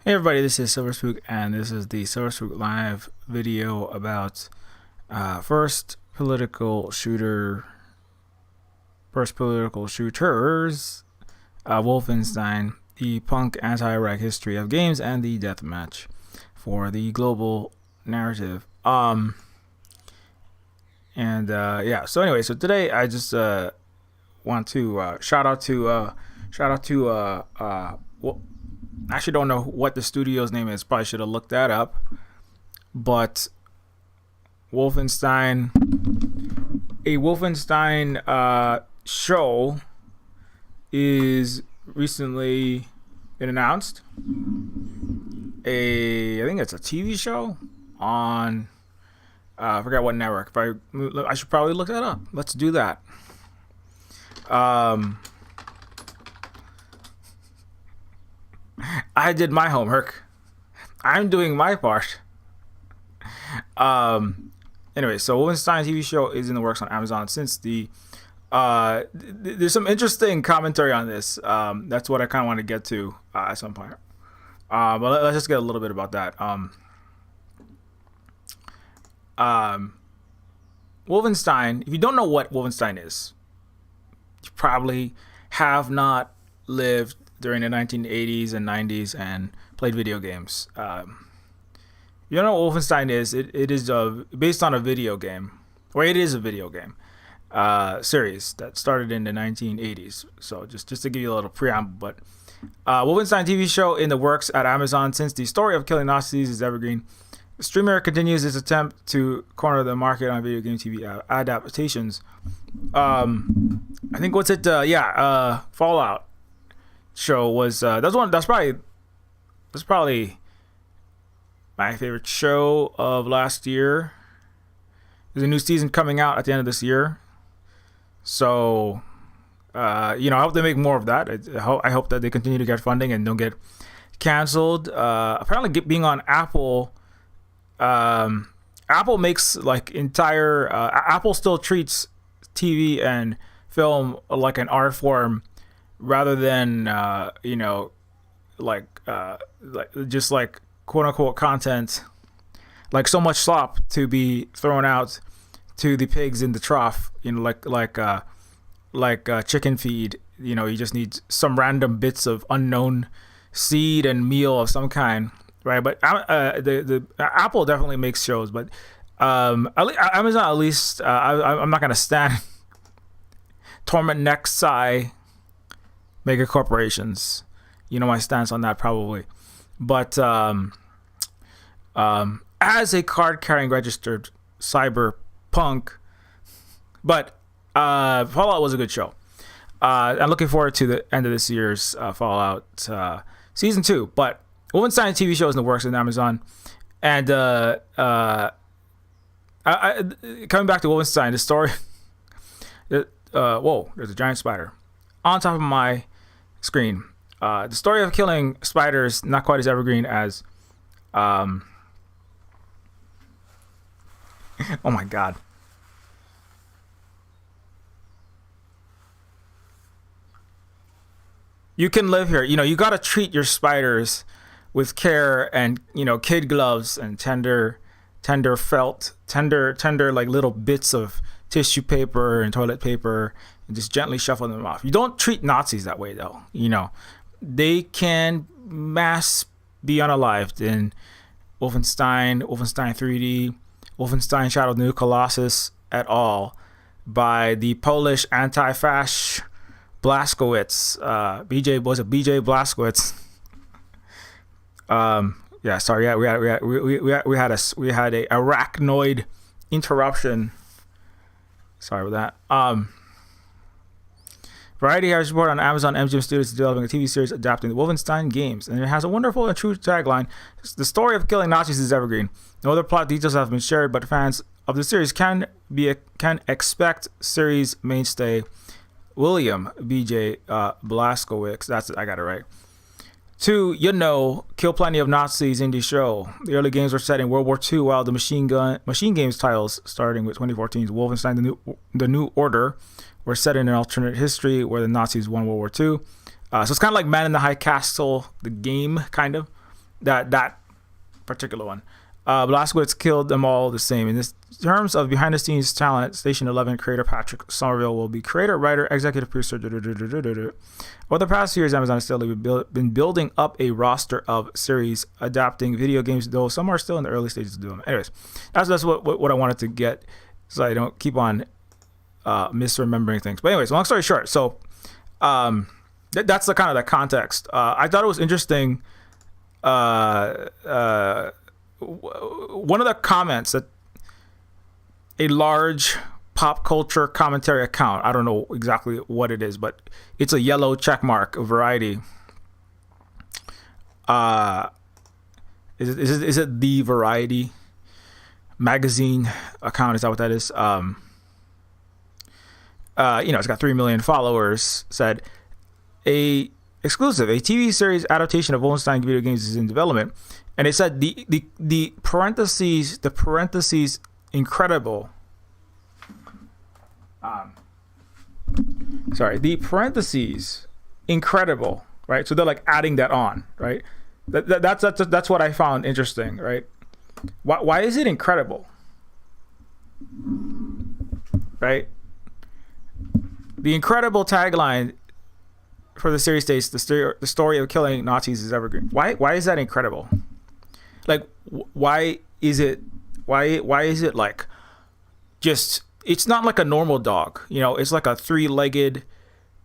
Hey everybody, this is Silver Spook, and this is the Silver Spook live video about first political shooter, first political shooters, Wolfenstein, the punk anti-Reich history of games, and the Deathmatch for the global narrative. Yeah. So anyway, so today I just want to shout out to well, I actually don't know what the studio's name is. Probably should have looked that up. But Wolfenstein, a Wolfenstein show is recently been announced. I think it's a TV show on I forgot what network. I should probably look that up. Let's do that. I did my homework. I'm doing my part. Anyway, so Wolfenstein TV show is in the works on Amazon since there's some interesting commentary on this. That's what I kind of want to get to at some point. But let's just get a little bit about that. Wolfenstein. If you don't know what Wolfenstein is, you probably have not lived during the 1980s and 90s and played video games. You don't know what Wolfenstein is? It is based on a video game, or it is a video game series that started in the 1980s. So just to give you a little preamble, but Wolfenstein TV show in the works at Amazon since the story of killing Nazis is evergreen. The streamer continues its attempt to corner the market on video game TV adaptations. I think Fallout show was that's probably my favorite show of last year. There's a new season coming out at the end of this year, so I hope they make more of that. I hope that they continue to get funding and don't get canceled. Apparently being on Apple, Apple makes like entire Apple still treats TV and film like an art form rather than just like quote unquote content, like so much slop to be thrown out to the pigs in the trough, like chicken feed. You just need some random bits of unknown seed and meal of some kind, right? But the Apple definitely makes shows, but Amazon at least I'm not gonna stand torment next sigh mega corporations. You know my stance on that probably. But as a card carrying registered cyberpunk, but Fallout was a good show. I'm looking forward to the end of this year's Fallout season 2. But Wolfenstein TV show is in the works on Amazon. And coming back to Wolfenstein, the story. Whoa, there's a giant spider on top of my screen. The story of killing spiders not quite as evergreen as oh my god. You can live here. You got to treat your spiders with care and, kid gloves and tender like little bits of tissue paper and toilet paper, and just gently shuffle them off. You don't treat Nazis that way though. They can mass be unalived in Wolfenstein 3D, Wolfenstein Shadow of the New Colossus et al. By the Polish anti-fascist Blazkowicz. BJ Blazkowicz. We had a arachnoid interruption. Sorry about that. Variety has reported on Amazon MGM Studios is developing a TV series adapting the Wolfenstein games, and it has a wonderful and true tagline: "The story of killing Nazis is evergreen." No other plot details have been shared, but fans of the series can expect series mainstay William BJ Blazkowicz. That's it. I got it right. To kill plenty of Nazis in the show. The early games were set in World War II, while the machine games titles, starting with 2014's Wolfenstein: The New Order, were set in an alternate history where the Nazis won World War II. So it's kind of like Man in the High Castle, the game, kind of. That particular one. Blazkowicz killed them all the same. In this terms of behind the scenes talent, Station 11 creator Patrick Somerville will be creator, writer, executive producer. Over the past years, Amazon has steadily been building up a roster of series adapting video games, though some are still in the early stages of doing it. Anyways, that's what I wanted to get, so I don't keep on misremembering things. But anyways, long story short, so that's the kind of the context. I thought it was interesting. One of the comments that a large pop culture commentary account, I don't know exactly what it is, but it's a yellow check mark of Variety. Is it the Variety magazine account? Is that what that is? It's got 3 million followers. Said a TV series adaptation of Wolfenstein video games is in development. And it said the parentheses incredible. The parentheses incredible, right? So they're like adding that on, right? That's what I found interesting, right? Why is it incredible, right? The incredible tagline for the series states the story of killing Nazis is evergreen. Why is that incredible? Like, why is it like just, it's not like a normal dog, it's like a 3-legged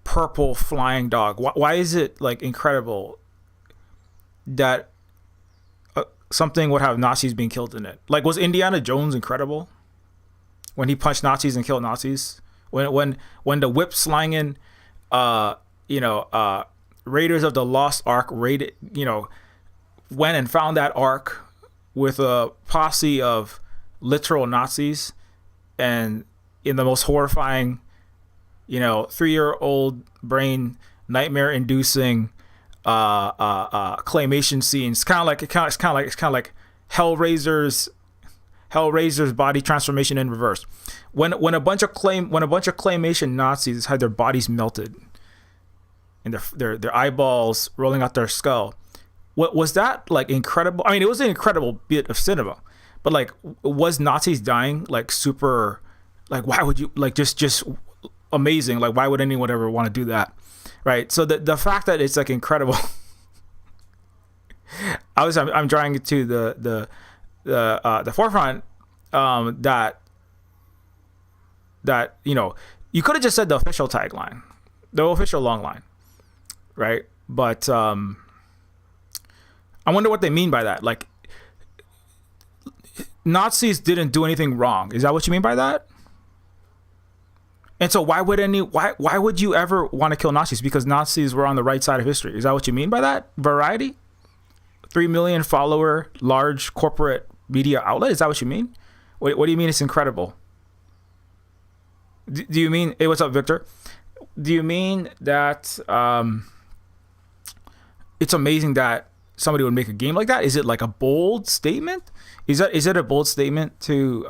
purple flying dog. Why is it like incredible that something would have Nazis being killed in it? Like, was Indiana Jones incredible when he punched Nazis and killed Nazis? When the whip slanging Raiders of the Lost Ark went and found that Ark with a posse of literal Nazis, and in the most horrifying, 3-year-old brain nightmare-inducing claymation scenes. It's kind of like Hellraiser's body transformation in reverse. When a bunch of claymation Nazis had their bodies melted and their eyeballs rolling out their skull. What was that like incredible? I mean, it was an incredible bit of cinema, but like, was Nazis dying like super? Like, why would you like just amazing? Like, why would anyone ever want to do that, right? So the fact that it's like incredible. I'm drawing it to the forefront. That you could have just said the official tagline, the official long line, right? But I wonder what they mean by that. Like, Nazis didn't do anything wrong. Is that what you mean by that? And so why would you ever want to kill Nazis? Because Nazis were on the right side of history. Is that what you mean by that? Variety? 3 million follower, large corporate media outlet? Is that what you mean? What do you mean it's incredible? Do you mean, hey, what's up, Victor? Do you mean that it's amazing that somebody would make a game like that? Is it like a bold statement? Is it a bold statement to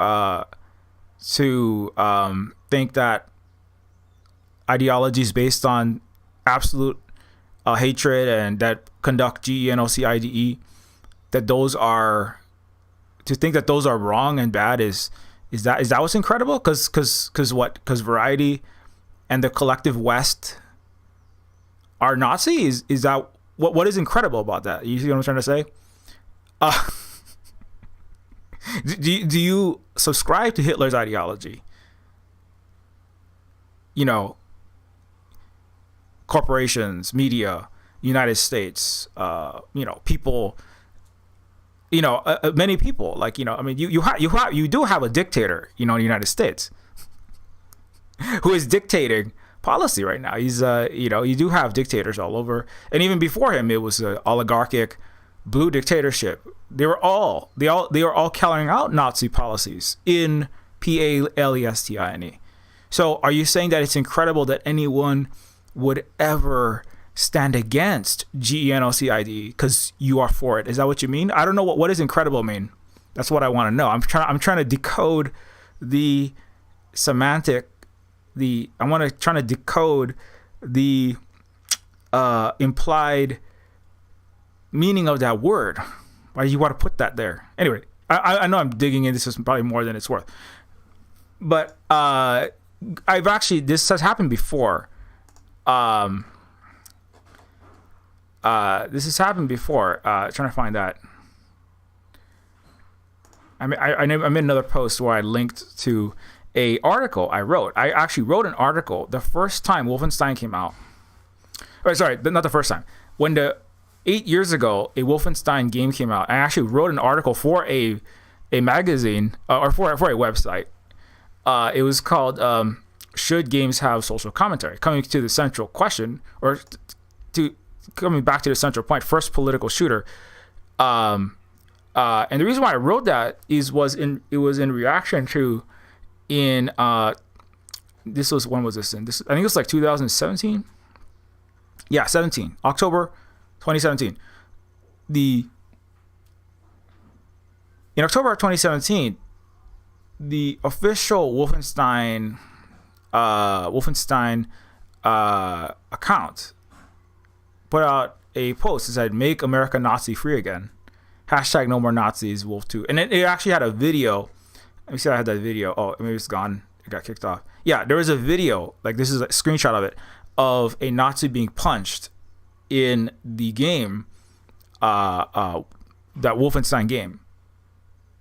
think that ideologies based on absolute hatred and that conduct genocide, that those are, to think that those are wrong and bad is that what's incredible? Because Variety and the collective West are Nazi? Is that what is incredible about that? You see what I'm trying to say? Do you subscribe to Hitler's ideology? Corporations, media, United States, people, many people, like, I mean, you do have a dictator, in the United States who is dictating policy right now. He's, you do have dictators all over. And even before him, it was an oligarchic blue dictatorship. They were all carrying out Nazi policies in Palestine. So are you saying that it's incredible that anyone would ever stand against genocide because you are for it? Is that what you mean? I don't know what does incredible mean. That's what I want to know. I'm trying to decode the semantic. Trying to decode the implied meaning of that word? Why do you want to put that there? Anyway, I know I'm digging in. This is probably more than it's worth. But this has happened before. This has happened before. Trying to find that. I made another post where I linked to a article I wrote. I actually wrote an article the first time Wolfenstein came out. Sorry, not the first time. When 8 years ago, a Wolfenstein game came out, I actually wrote an article for a magazine or for a website. It was called "Should Games Have Social Commentary?" Coming to the central question, or coming back to the central point, first political shooter. And the reason why I wrote that it was in reaction to when was this in? I think it was like 2017. Yeah, 17 October 2017. In October of 2017, the official Wolfenstein account put out a post that said, "Make America Nazi free again. Hashtag no more Nazis, Wolf 2." And it actually had a video. Let me see if I had that video. Oh, maybe it's gone. It got kicked off. Yeah, there was a video. Like, this is a screenshot of it, of a Nazi being punched in the game, that Wolfenstein game.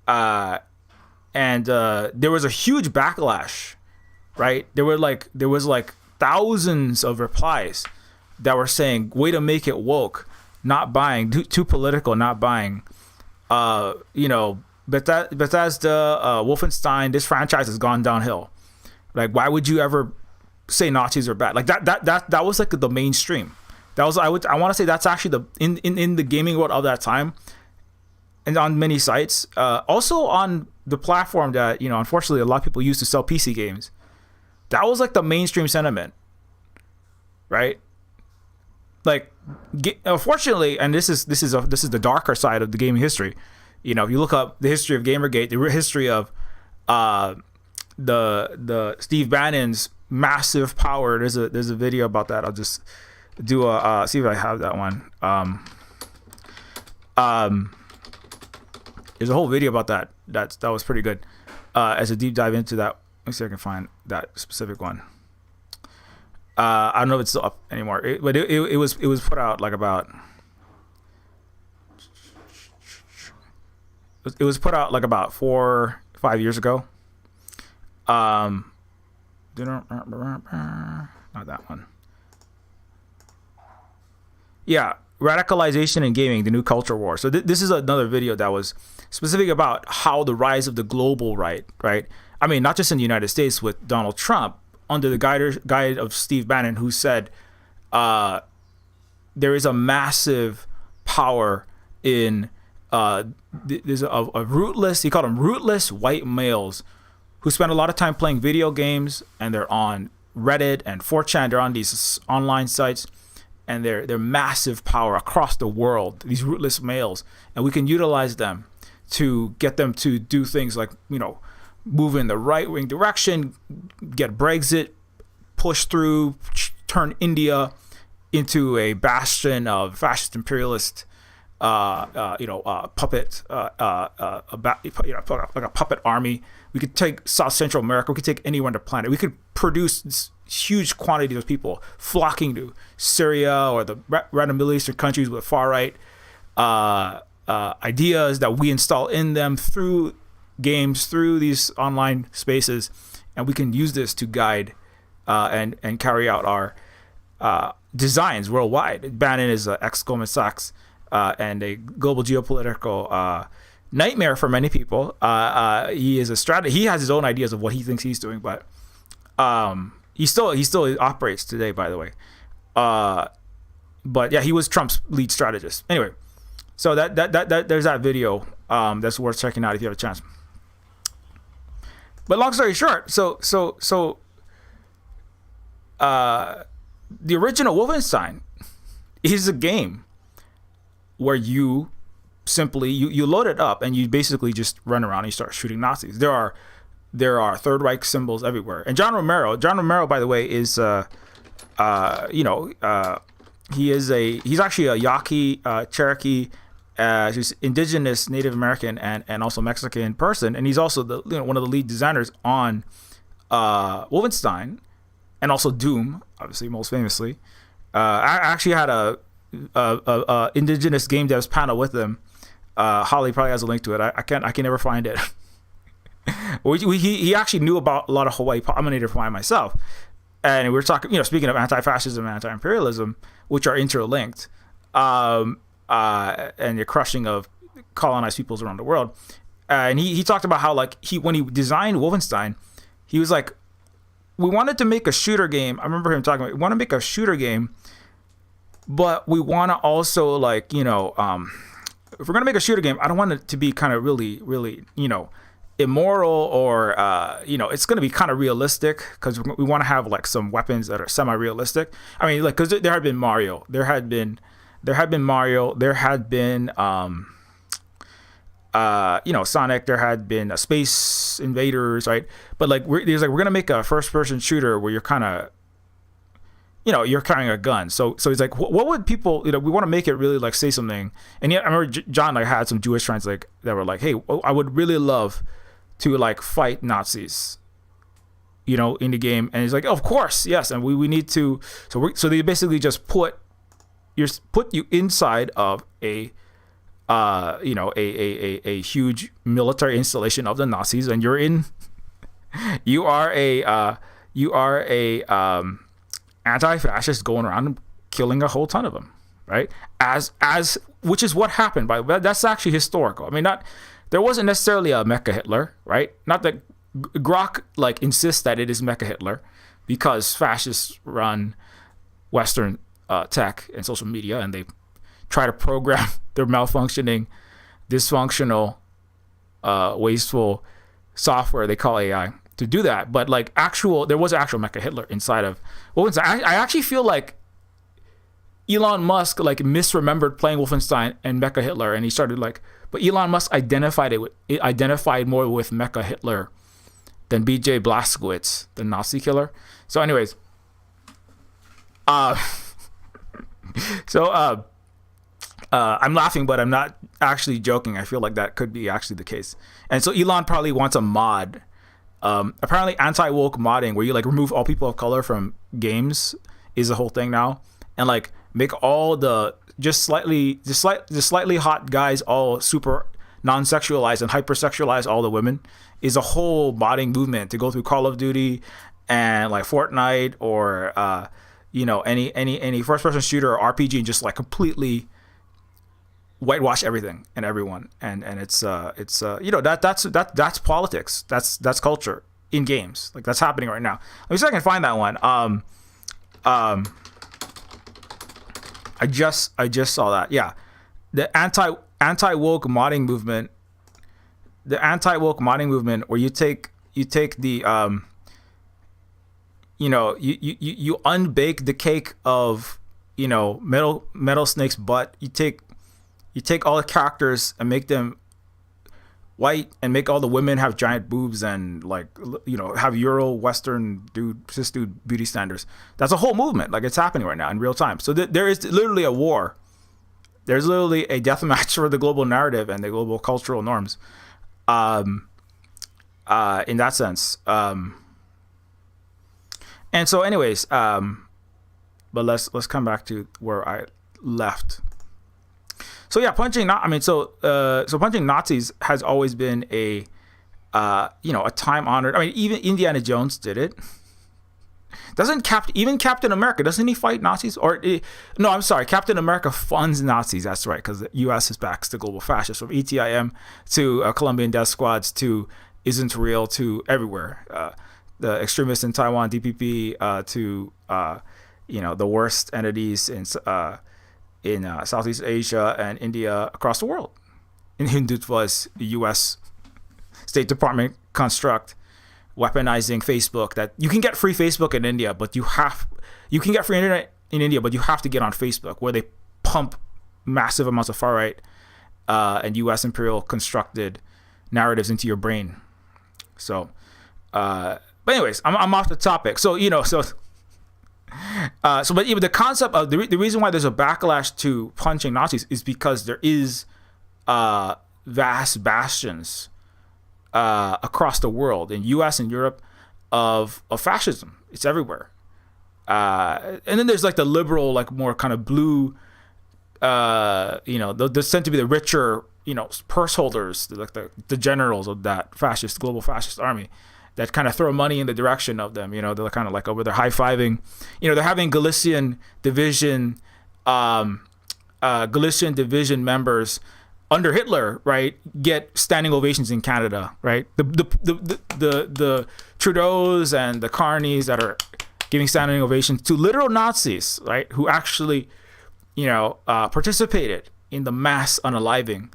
And there was a huge backlash, right? There was like thousands of replies that were saying, "Way to make it woke, not buying, too political, not buying." Bethesda, Wolfenstein, this franchise has gone downhill. Like, why would you ever say Nazis are bad? Like that was like the mainstream. That was I want to say that's actually in the gaming world of that time, and on many sites, also on the platform that unfortunately a lot of people use to sell PC games. That was like the mainstream sentiment, right? Like, unfortunately, and this is the darker side of the gaming history. If you look up the history of Gamergate, the history of the Steve Bannon's massive power. There's a video about that. I'll just do see if I have that one. There's a whole video about that. That was pretty good. As a deep dive into that. Let me see if I can find that specific one. I don't know if it's still up anymore. But it was put out like about. It was put out like about 4 or 5 years ago. Not that one. Yeah, radicalization in gaming, the new culture war. So this is another video that was specific about how the rise of the global right? I mean, not just in the United States with Donald Trump, under the guide of Steve Bannon, who said there is a massive power in there's a rootless, he called them rootless white males who spend a lot of time playing video games, and they're on Reddit and 4chan. They're on these online sites, and they're massive power across the world, these rootless males, and we can utilize them to get them to do things like, move in the right-wing direction, get Brexit, push through, turn India into a bastion of fascist imperialist puppet, like a puppet army. We could take South Central America. We could take anywhere on the planet. We could produce huge quantities of people flocking to Syria or the random Middle Eastern countries with far right ideas that we install in them through games, through these online spaces, and we can use this to guide and carry out our designs worldwide. Bannon is an ex-Goldman Sachs and a global geopolitical nightmare for many people. He is a strategist. He has his own ideas of what he thinks he's doing, but he still operates today, by the way. But yeah, he was Trump's lead strategist. Anyway, so that there's that video that's worth checking out if you have a chance. But long story short, so the original Wolfenstein is a game where you simply you load it up and you basically just run around and you start shooting Nazis. There are Third Reich symbols everywhere. And John Romero, by the way, is He's actually a Yaqui Cherokee, who's indigenous Native American and also Mexican person, and he's also one of the lead designers on Wolfenstein, and also Doom, obviously most famously. I actually had a indigenous game devs panel with him. Holly probably has a link to it. I can never find it. He actually knew about a lot of Hawaii. I'm a native Hawaiian myself, and we were talking, speaking of anti-fascism and anti-imperialism, which are interlinked, and the crushing of colonized peoples around the world. And he talked about how when he designed Wolfenstein, he was like, we wanted to make a shooter game. I remember him talking about, we want to make a shooter game, but we want to also if we're going to make a shooter game, I don't want it to be kind of really, really, immoral or, it's going to be kind of realistic, because we want to have some weapons that are semi-realistic. I mean, because there had been Mario. There had been Sonic, there had been Space Invaders, right? But we're gonna make a first-person shooter where you're kind of, you're carrying a gun. So he's like, what would people, we want to make it really say something. And yet I remember John had some Jewish friends that were like, hey, I would really love to fight Nazis, in the game. And he's like, oh, of course, yes, and we need to. So they basically just put you inside of a huge military installation of the Nazis, and you are a anti-fascist going around and killing a whole ton of them, right? As which is what happened. That's actually historical. I mean, there wasn't necessarily a Mecha Hitler, right? Not that Grok insists that it is Mecha Hitler, because fascists run Western tech and social media, and they try to program their malfunctioning, dysfunctional, wasteful software they call AI to do that. But there was actual Mecha Hitler inside of Wolfenstein. I actually feel like Elon Musk misremembered playing Wolfenstein and Mecha Hitler, and he started but Elon Musk identified more with Mecha Hitler than BJ Blazkowicz, the Nazi killer. So anyways, I'm laughing, but I'm not actually joking. I feel like that could be actually the case. And so Elon probably wants a mod. Apparently anti-woke modding, where you remove all people of color from games, is the whole thing now. And make all the just slightly hot guys all super non-sexualized and hypersexualize all the women, is a whole modding movement to go through Call of Duty and Fortnite or any first-person shooter or RPG, and just completely whitewash everything and everyone, and it's that's politics, that's culture in games. That's happening right now. Let me see if I can find that one. I just saw that. Yeah, the anti-woke modding movement. The anti-woke modding movement, where you take the you unbake the cake of Metal Snake's butt. You take all the characters and make them white, and make all the women have giant boobs and have Euro Western cis dude beauty standards. That's a whole movement. It's happening right now in real time. So there is literally a war. There's literally a death match for the global narrative and the global cultural norms. In that sense. And so anyways, but let's come back to where I left. So yeah, punching Nazis has always been a time honored. I mean, even Indiana Jones did it. Even Captain America, doesn't he fight Nazis? No, I'm sorry, Captain America funds Nazis. That's right, because the U.S. is backs the global fascists, from ETIM to Colombian death squads to Isn't Real to everywhere. The extremists in Taiwan, DPP, to the worst entities in Southeast Asia and India, across the world. In Hindutva is the U.S. State Department construct, weaponizing Facebook. That you can get free Facebook in India, but you can get free internet in India, but you have to get on Facebook, where they pump massive amounts of far right and U.S. imperial constructed narratives into your brain. So, but anyways, I'm off the topic. So But even the concept of the reason why there's a backlash to punching Nazis is because there is vast bastions across the world, in U.S. and Europe, of fascism. It's everywhere. And then there's like the liberal, like more kind of blue, those tend to be the richer, purse holders, like the generals of that global fascist army, that kind of throw money in the direction of them. They're kind of like over there high-fiving. They're having Galician division members under Hitler, right, get standing ovations in Canada, right? The Trudeaus and the Carneys that are giving standing ovations to literal Nazis, right, who actually, participated in the mass unaliving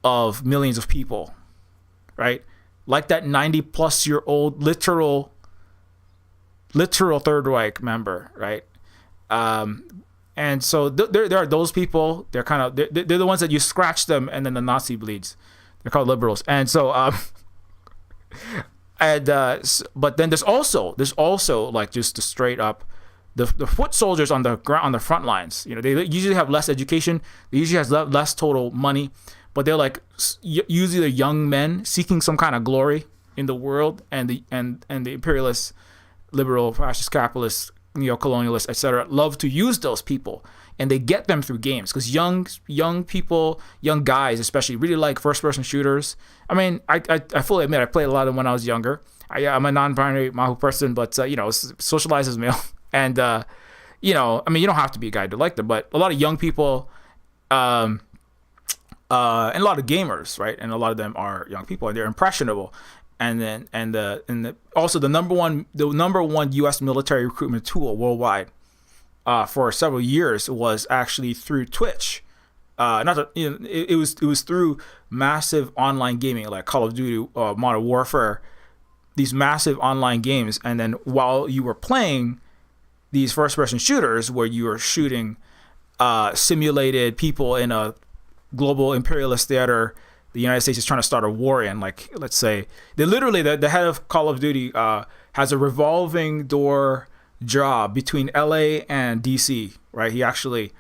of millions of people, right? Like that 90-plus-year-old literal Third Reich member, right? And so there are those people. They're they're the ones that you scratch them, and then the Nazi bleeds. They're called liberals. And so, but then there's also like just the straight up, the foot soldiers on the front lines. They usually have less education. They usually have less total money, but they're like usually they're young men seeking some kind of glory in the world, and the imperialist, liberal, fascist, capitalist, neo-colonialists, etc., love to use those people, and they get them through games, because young people, young guys especially, really like first-person shooters. I mean, I fully admit I played a lot of them when I was younger. I'm a non-binary Mahu person, but socialized as male, and you don't have to be a guy to like them, but a lot of young people, and a lot of gamers, right, and a lot of them are young people, and they're impressionable. And also the number one U.S. military recruitment tool worldwide for several years was actually through Twitch. It was through massive online gaming like Call of Duty, Modern Warfare, these massive online games. And then while you were playing these first-person shooters, where you were shooting simulated people in a global imperialist theater the United States is trying to start a war in, like, let's say, the head of Call of Duty has a revolving door job between LA and DC, right? He actually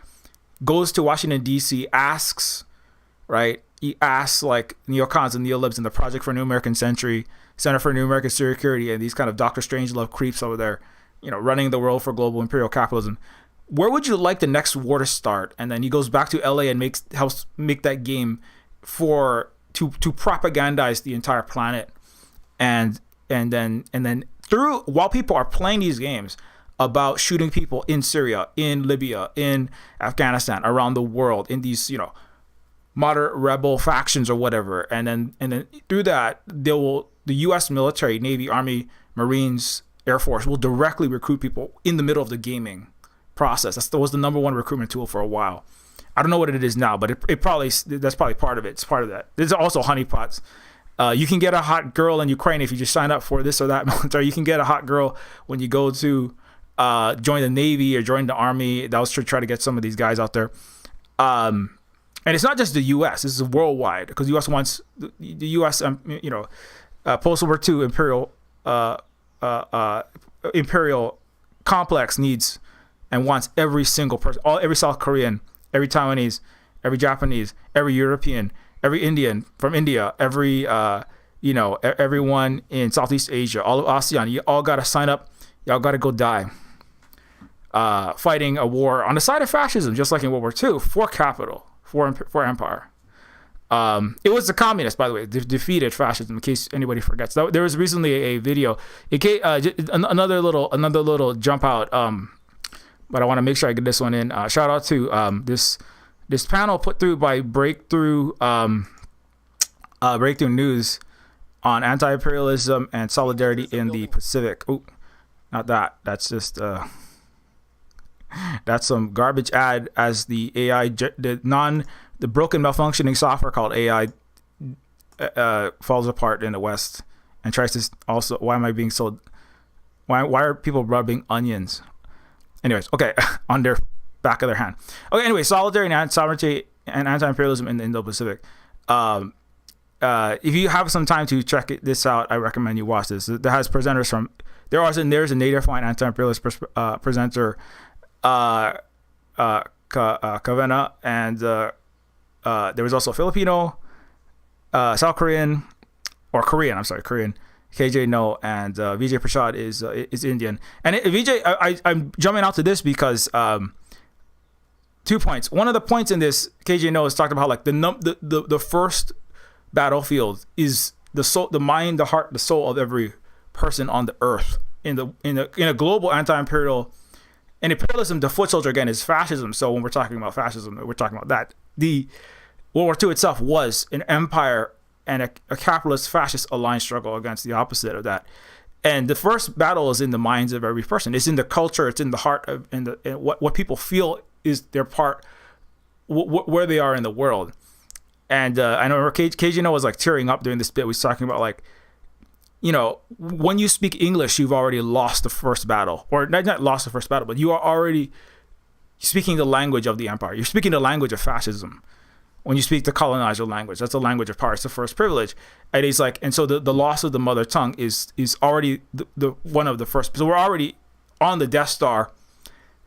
goes to Washington, DC, asks like neocons and neolibs in the Project for a New American Century, Center for New American Security, and these kind of Dr. Strangelove creeps over there, running the world for global imperial capitalism. Where would you like the next war to start? And then he goes back to LA and helps make that game to propagandize the entire planet, and then while people are playing these games about shooting people in Syria, in Libya, in Afghanistan, around the world, in these moderate rebel factions or whatever, and then through that the U.S. military, Navy, Army, Marines, Air Force will directly recruit people in the middle of the gaming process. That was the number one recruitment tool for a while. I don't know what it is now, but that's probably part of it. It's part of that. There's also honeypots. You can get a hot girl in Ukraine if you just sign up for this or that military. You can get a hot girl when you go to join the Navy or join the Army. That was to try to get some of these guys out there. And it's not just the U.S. This is worldwide, because the U.S. wants the U.S. Post-World War II imperial complex needs and wants every single person, every South Korean, every Taiwanese, every Japanese, every European, every Indian from India, every everyone in Southeast Asia, all of ASEAN. You all got to sign up. Y'all got to go die fighting a war on the side of fascism, just like in World War II, for capital, for empire. It was the communists, by the way, defeated fascism, in case anybody forgets. There was recently a video. Another little jump out. But I want to make sure I get this one in. Shout out to this panel put through by Breakthrough News on anti-imperialism and solidarity in the Pacific. Oh, not that. That's just that's some garbage ad as the AI, the broken malfunctioning software called AI falls apart in the West and tries to also. Why am I being so? Why are people rubbing onions? Anyways, okay, on their back of their hand. Okay, anyway, solidarity and sovereignty and anti-imperialism in the Indo-Pacific. If you have some time to check this out, I recommend you watch this. It has presenters from there's a native fine anti-imperialist presenter, Kavena, and there was also Filipino, South Korean, or Korean. I'm sorry, Korean. KJ No, and Vijay Prashad is Indian. And Vijay, I'm jumping out to this because 2 points. One of the points in this, KJ No has talked about how like the first battlefield is the soul, the mind, the heart, the soul of every person on the earth. In a global anti-imperial, and imperialism, the foot soldier again is fascism. So when we're talking about fascism, we're talking about that. The World War II itself was an empire and a capitalist fascist aligned struggle against the opposite of that. And the first battle is in the minds of every person. It's in the culture. It's in the heart of, in what people feel is their part, where they are in the world. And I know KJ was like tearing up during this bit. We was talking about like, you know, when you speak English, you've already lost the first battle, or not lost the first battle, but you are already speaking the language of the empire. You're speaking the language of fascism. When you speak the colonizer language, that's the language of power. It's the first privilege. And it's like, and so the loss of the mother tongue is already the one of the first. So we're already on the Death Star.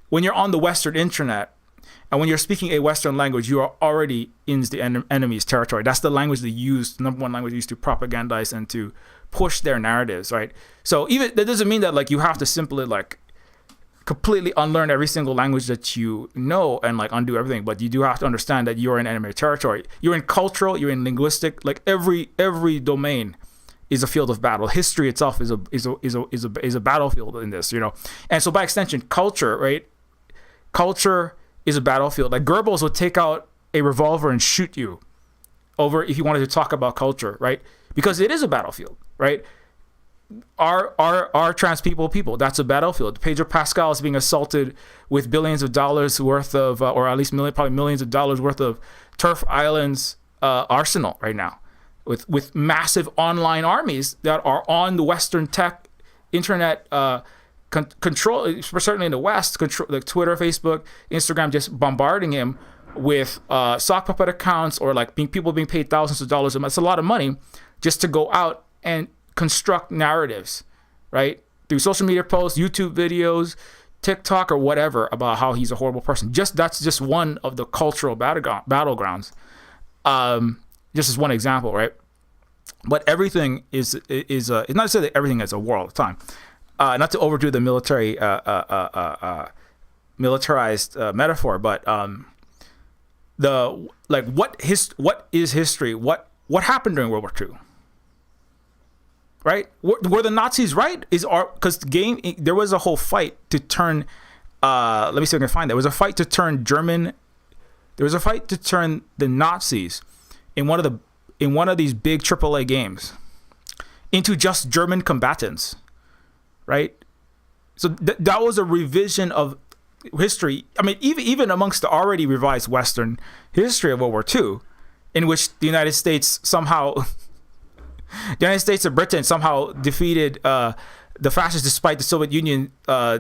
When you're on the Western internet, and when you're speaking a Western language, you are already in the enemy's territory. That's the language they use, the number one language used to propagandize and to push their narratives, right? So even that doesn't mean that like you have to simply like completely unlearn every single language that you know and like undo everything, but you do have to understand that you're in enemy territory. You're in cultural, you're in linguistic, like every domain is a field of battle. History itself is a battlefield in this, you know. And so by extension, culture, right? Culture is a battlefield. Like Goebbels would take out a revolver and shoot you over if you wanted to talk about culture, right? Because it is a battlefield, right? Our trans people, that's a battlefield. Pedro Pascal is being assaulted with billions of dollars worth of, or at least probably millions of dollars worth of Turf Island's arsenal right now, with massive online armies that are on the Western tech internet control, certainly in the West, control, like Twitter, Facebook, Instagram, just bombarding him with sock puppet accounts, or like people being paid thousands of dollars a month. It's a lot of money just to go out and construct narratives, right? Through social media posts, YouTube videos, TikTok, or whatever, about how he's a horrible person. That's just one of the cultural battlegrounds. Just as one example, right? But everything is it's not to say that everything is a war all the time. Not to overdo the militarized metaphor, but what is history? What happened during World War II? Right? Were the Nazis right? Because there was a whole fight to turn. Let me see if I can find that. There was a fight to turn German. There was a fight to turn the Nazis in one of these big AAA games into just German combatants. Right? So that was a revision of history. I mean, even amongst the already revised Western history of World War II, in which the United States and Britain somehow defeated the fascists, despite the Soviet Union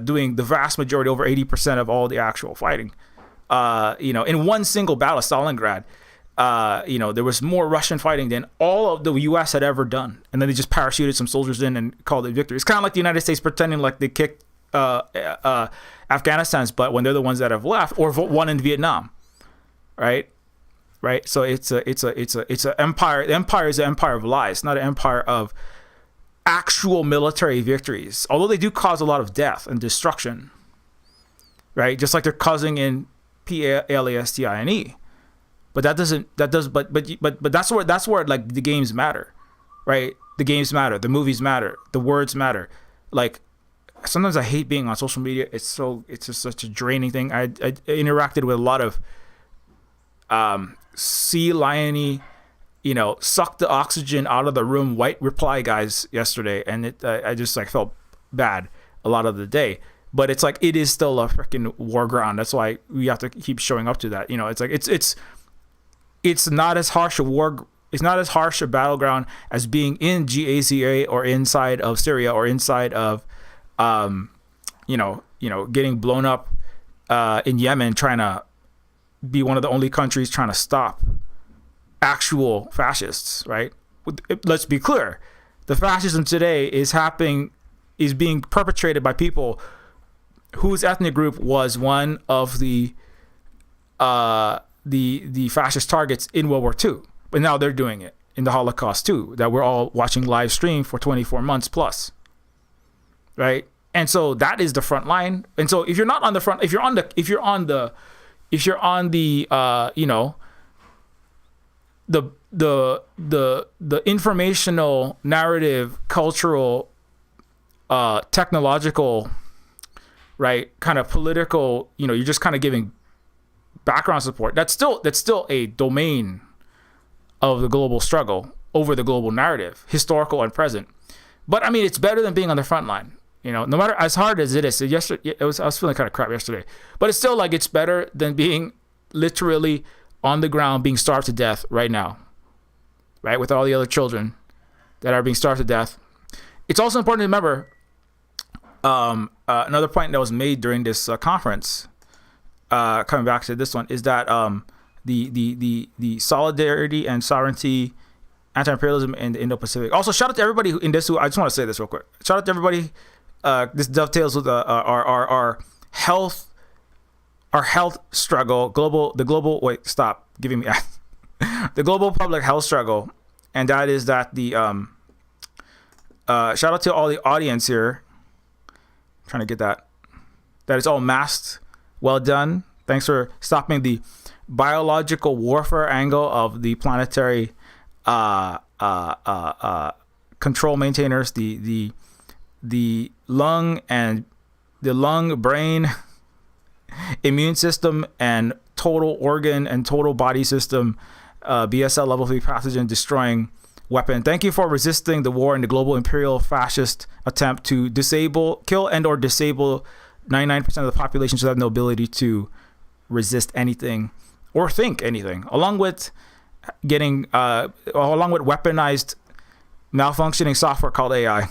doing the vast majority, over 80% of all the actual fighting. In one single battle, Stalingrad, there was more Russian fighting than all of the U.S. had ever done. And then they just parachuted some soldiers in and called it victory. It's kind of like the United States pretending like they kicked Afghanistan's butt when they're the ones that have left, or won in Vietnam, right? Right. So it's an empire. The empire is an empire of lies, not an empire of actual military victories. Although they do cause a lot of death and destruction, right? Just like they're causing in Palestine. But that's where like the games matter, right? The games matter, the movies matter, the words matter. Like sometimes I hate being on social media. It's just such a draining thing. I interacted with a lot of sea liony, suck the oxygen out of the room white reply guys yesterday, and I just like felt bad a lot of the day. But it's like it is still a freaking war ground. That's why we have to keep showing up to that. It's like it's not as harsh a war. It's not as harsh a battleground as being in Gaza or inside of Syria or inside of getting blown up in Yemen, trying to be one of the only countries trying to stop actual fascists, right? Let's be clear. The fascism today is happening is being perpetrated by people whose ethnic group was one of the fascist targets in World War II. But now they're doing it in the Holocaust too, that we're all watching live stream for 24 months plus. Right? And so that is the front line. And so if you're not on the front, if you're on the the informational, narrative, cultural, technological, right, kind of political, you're just kind of giving background support. That's still a domain of the global struggle over the global narrative, historical and present. But I mean, it's better than being on the front line. No matter as hard as it is. I was feeling kind of crap yesterday, but it's still like it's better than being literally on the ground being starved to death right now, right, with all the other children that are being starved to death. It's also important to remember another point that was made during this conference, coming back to this one, is that the solidarity and sovereignty, anti-imperialism in the Indo-Pacific. Also, shout out to everybody I just want to say this real quick. Shout out to everybody. This dovetails with our health struggle, the global public health struggle, and that is that the shout out to all the audience here. I'm trying to get that it's all masked. Well done. Thanks for stopping the biological warfare angle of the planetary control maintainers, the lung brain immune system and total organ and total body system BSL level 3 pathogen destroying weapon. Thank you for resisting the war and the global imperial fascist attempt to kill and or disable 99% of the population should have no ability to resist anything or think anything, along with weaponized malfunctioning software called AI.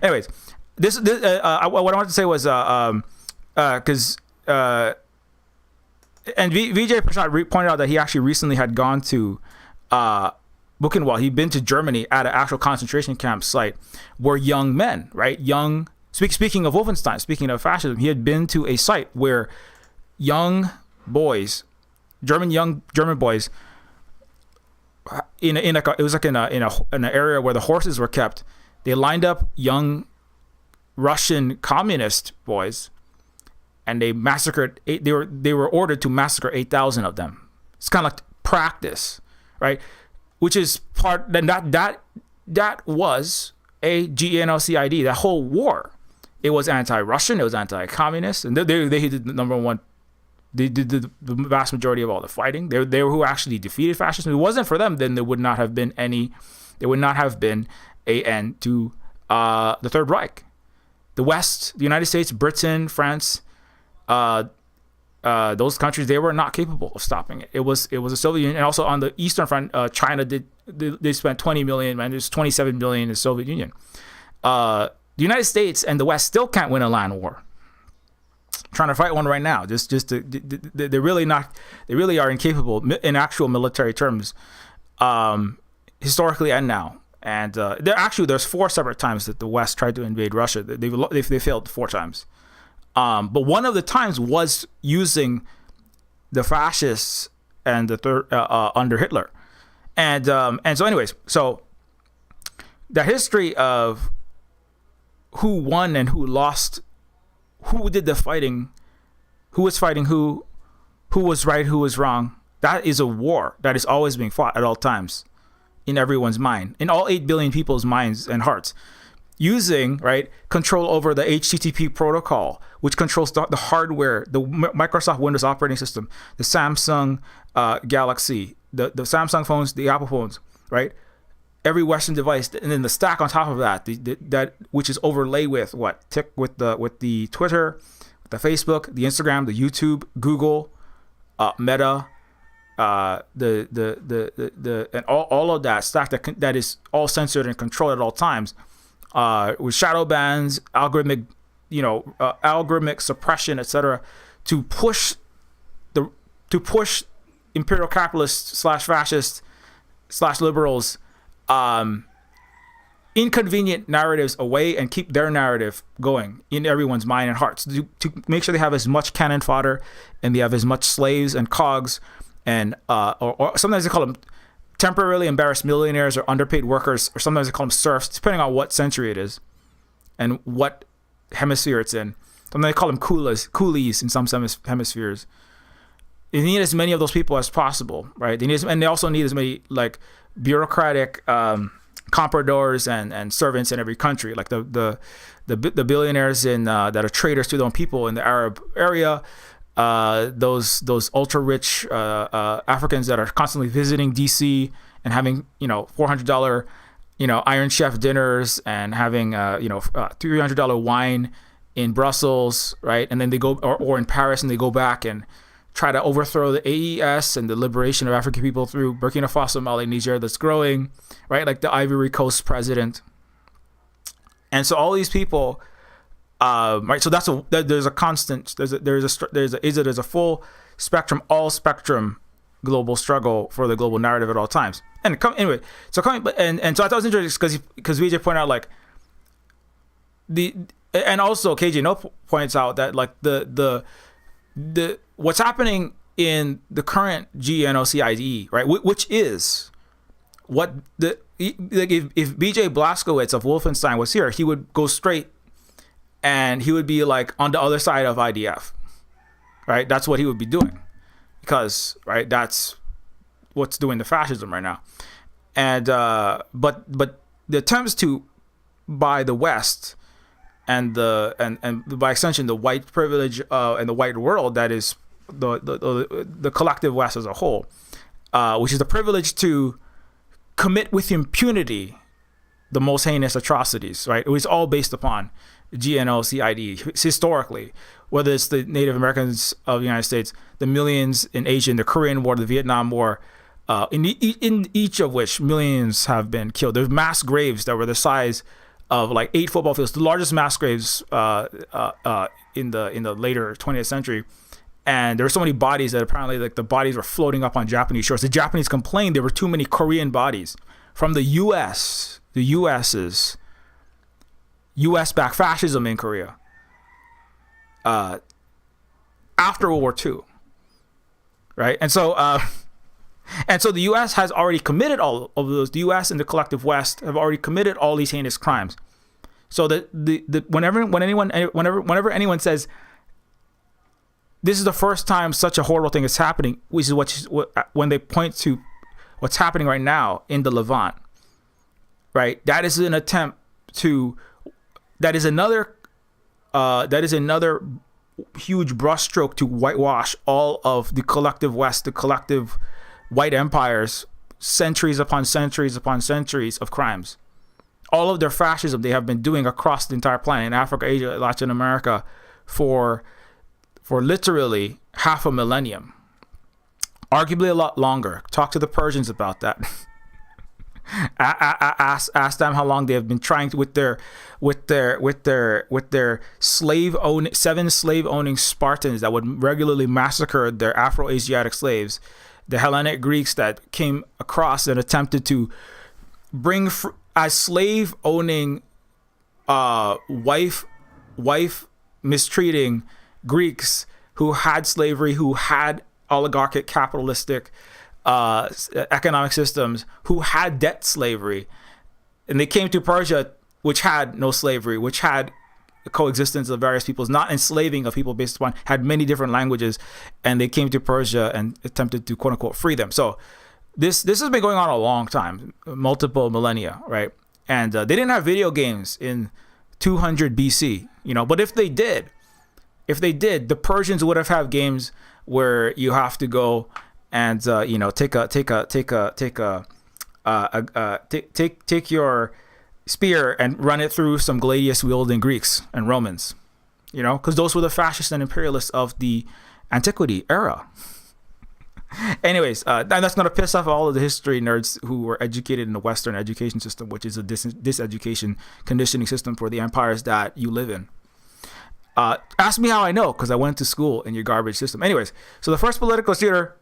Anyways, what I wanted to say was because and Vijay Prashad pointed out that he actually recently had gone to Buchenwald. He'd been to Germany at an actual concentration camp site where young men, right, speaking of Wolfenstein, speaking of fascism, he had been to a site where young boys, German boys, in an area where the horses were kept. They lined up young Russian communist boys, and they massacred. They were ordered to massacre 8,000 of them. It's kind of like practice, right? Which is part. Then that was a genocide. That whole war, it was anti-Russian. It was anti-communist, and they did the number one. They did the vast majority of all the fighting. They were who actually defeated fascism. If it wasn't for them, then there would not have been any. There would not have been an end to the Third Reich. The West, the United States, Britain, France, those countries, they were not capable of stopping it. It was the Soviet Union, and also on the Eastern Front, China they spent 20 million, and there's 27 billion in the Soviet Union. The United States and the West still can't win a land war. Trying to fight one right now. They're really not. They really are incapable in actual military terms, historically and now. And there's 4 separate times that the West tried to invade Russia. They failed 4 times. But one of the times was using the fascists and the third under Hitler. And so anyways, so the history of who won and who lost, who did the fighting, who was fighting who was right, who was wrong, that is a war that is always being fought at all times in everyone's mind, in all 8 billion people's minds and hearts, using, right, control over the HTTP protocol, which controls the hardware, the Microsoft Windows operating system, the Samsung Galaxy, the Samsung phones, the Apple phones, right? Every Western device, and then the stack on top of that, that which is overlaid with what? With the Twitter, the Facebook, the Instagram, the YouTube, Google, Meta, the and all of that stack that is all censored and controlled at all times, with shadow bans, algorithmic suppression, etc., to push imperial capitalists / fascists / liberals inconvenient narratives away and keep their narrative going in everyone's mind and hearts to make sure they have as much cannon fodder and they have as much slaves and cogs and or sometimes they call them temporarily embarrassed millionaires or underpaid workers, or sometimes they call them serfs, depending on what century it is and what hemisphere it's in. Sometimes they call them coolies in some hemispheres. They need as many of those people as possible, right? And they also need as many like bureaucratic compradors and servants in every country, like the billionaires in that are traders to their own people in the Arab area, those ultra rich Africans that are constantly visiting DC and having $400 Iron Chef dinners and having $300 wine in Brussels, right? And then they go or in Paris and they go back and try to overthrow the AES and the liberation of African people through Burkina Faso, Mali, Niger that's growing, right? Like the Ivory Coast president. And so all these people, right? So there's a constant, there's a full spectrum, all spectrum global struggle for the global narrative at all times. And so I thought it was interesting because VJ pointed out like and also KJ No points out that like the what's happening in the current genocide, right? Which is what like if BJ Blazkowicz of Wolfenstein was here, he would go straight and he would be like on the other side of IDF, right? That's what he would be doing because, right, that's what's doing the fascism right now. And but the attempts to by the West and by extension the white privilege and the white world, that is the collective West as a whole, which is the privilege to commit with impunity the most heinous atrocities, right? It was all based upon genocide historically, whether it's the Native Americans of the United States, the millions in Asia, in the Korean War, the Vietnam War, in each of which millions have been killed. There's mass graves that were the size of like 8 football fields, the largest mass graves in the later 20th century. And there were so many bodies that apparently like the bodies were floating up on Japanese shores. The Japanese complained there were too many Korean bodies from the U.S. The U.S.'s U.S.-backed fascism in Korea after World War II, right? And so the U.S. has already committed all of those. The U.S. and the collective West have already committed all these heinous crimes. So whenever anyone says this is the first time such a horrible thing is happening, which is when they point to what's happening right now in the Levant, right? That is an attempt to. That is another huge brushstroke to whitewash all of the collective West, the collective white empires, centuries upon centuries upon centuries of crimes. All of their fascism they have been doing across the entire planet, in Africa, Asia, Latin America, for literally half a millennium. Arguably a lot longer. Talk to the Persians about that. Ask them how long they have been trying to with their seven slave owning Spartans that would regularly massacre their Afro-Asiatic slaves, the Hellenic Greeks that came across and attempted to bring as slave owning wife mistreating Greeks who had slavery, who had oligarchic capitalistic economic systems, who had debt slavery, and they came to Persia, which had no slavery, which had coexistence of various peoples, not enslaving of people based upon, had many different languages, and they came to Persia and attempted to quote unquote free them. So this has been going on a long time, multiple millennia, right? And they didn't have video games in 200 BC, but if they did, the Persians would have had games where you have to go and take your spear and run it through some gladius wielding Greeks and Romans, because those were the fascists and imperialists of the antiquity era. Anyways, that's going to piss off all of the history nerds who were educated in the Western education system, which is a diseducation conditioning system for the empires that you live in. Ask me how I know, because I went to school in your garbage system. Anyways, so the first political theater,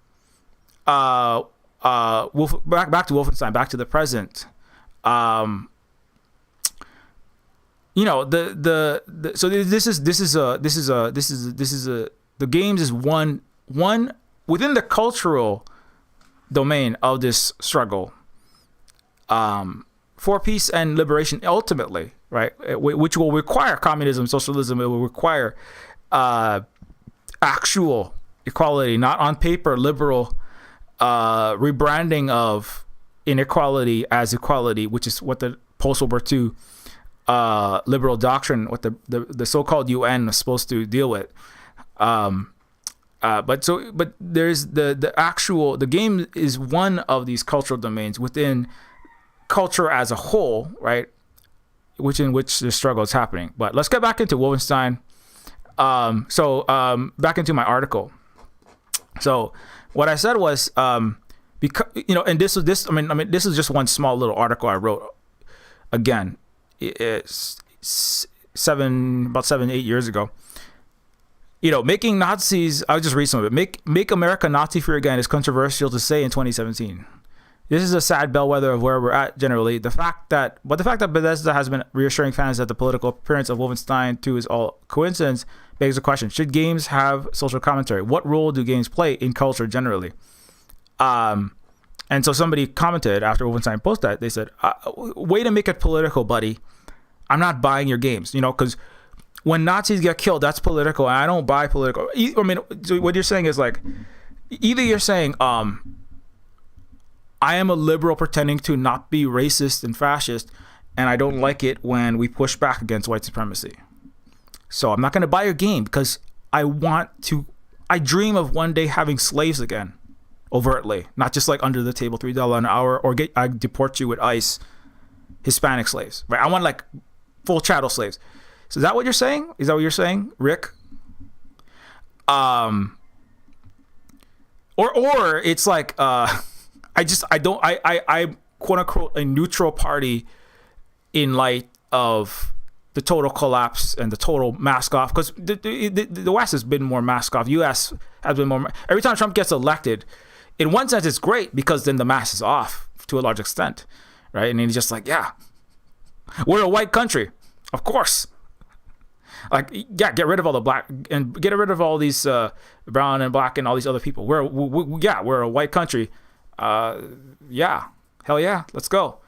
back to Wolfenstein, back to the present. So the games is one within the cultural domain of this struggle, for peace and liberation ultimately, right? Which will require communism, socialism. It will require actual equality, not on paper liberal rebranding of inequality as equality, which is what the post-World War II liberal doctrine, what the so-called UN was supposed to deal with. But there's the game is one of these cultural domains within culture as a whole, right? In which the struggle is happening. But let's get back into Wolfenstein. Back into my article. So what I said was, because and this is just one small little article I wrote. Again, it's 8 years ago. Making Nazis. I'll just read some of it. Make America Nazi-free again is controversial to say in 2017. This is a sad bellwether of where we're at generally. The fact that Bethesda has been reassuring fans that the political appearance of Wolfenstein 2 is all coincidence begs the question: should games have social commentary? What role do games play in culture generally? And so somebody commented after Wolfenstein posted that. They said, "Way to make it political, buddy. I'm not buying your games. Because when Nazis get killed, that's political, and I don't buy political." What you're saying is like, either you're saying, I am a liberal pretending to not be racist and fascist, and I don't like it when we push back against white supremacy. So I'm not going to buy your game because I dream of one day having slaves again, overtly, not just like under the table $3 an hour, or I deport you with ICE, Hispanic slaves, right? I want like full chattel slaves. So is that what you're saying? Is that what you're saying, Rick? Or it's like, I'm quote unquote a neutral party in light of the total collapse and the total mask off, because the West has been more mask off. U.S. has been more. Every time Trump gets elected, in one sense it's great because then the mask is off to a large extent, right? And he's just like, yeah, we're a white country, of course. Like, yeah, get rid of all the black and get rid of all these brown and black and all these other people. We're a white country. Yeah, hell yeah, let's go.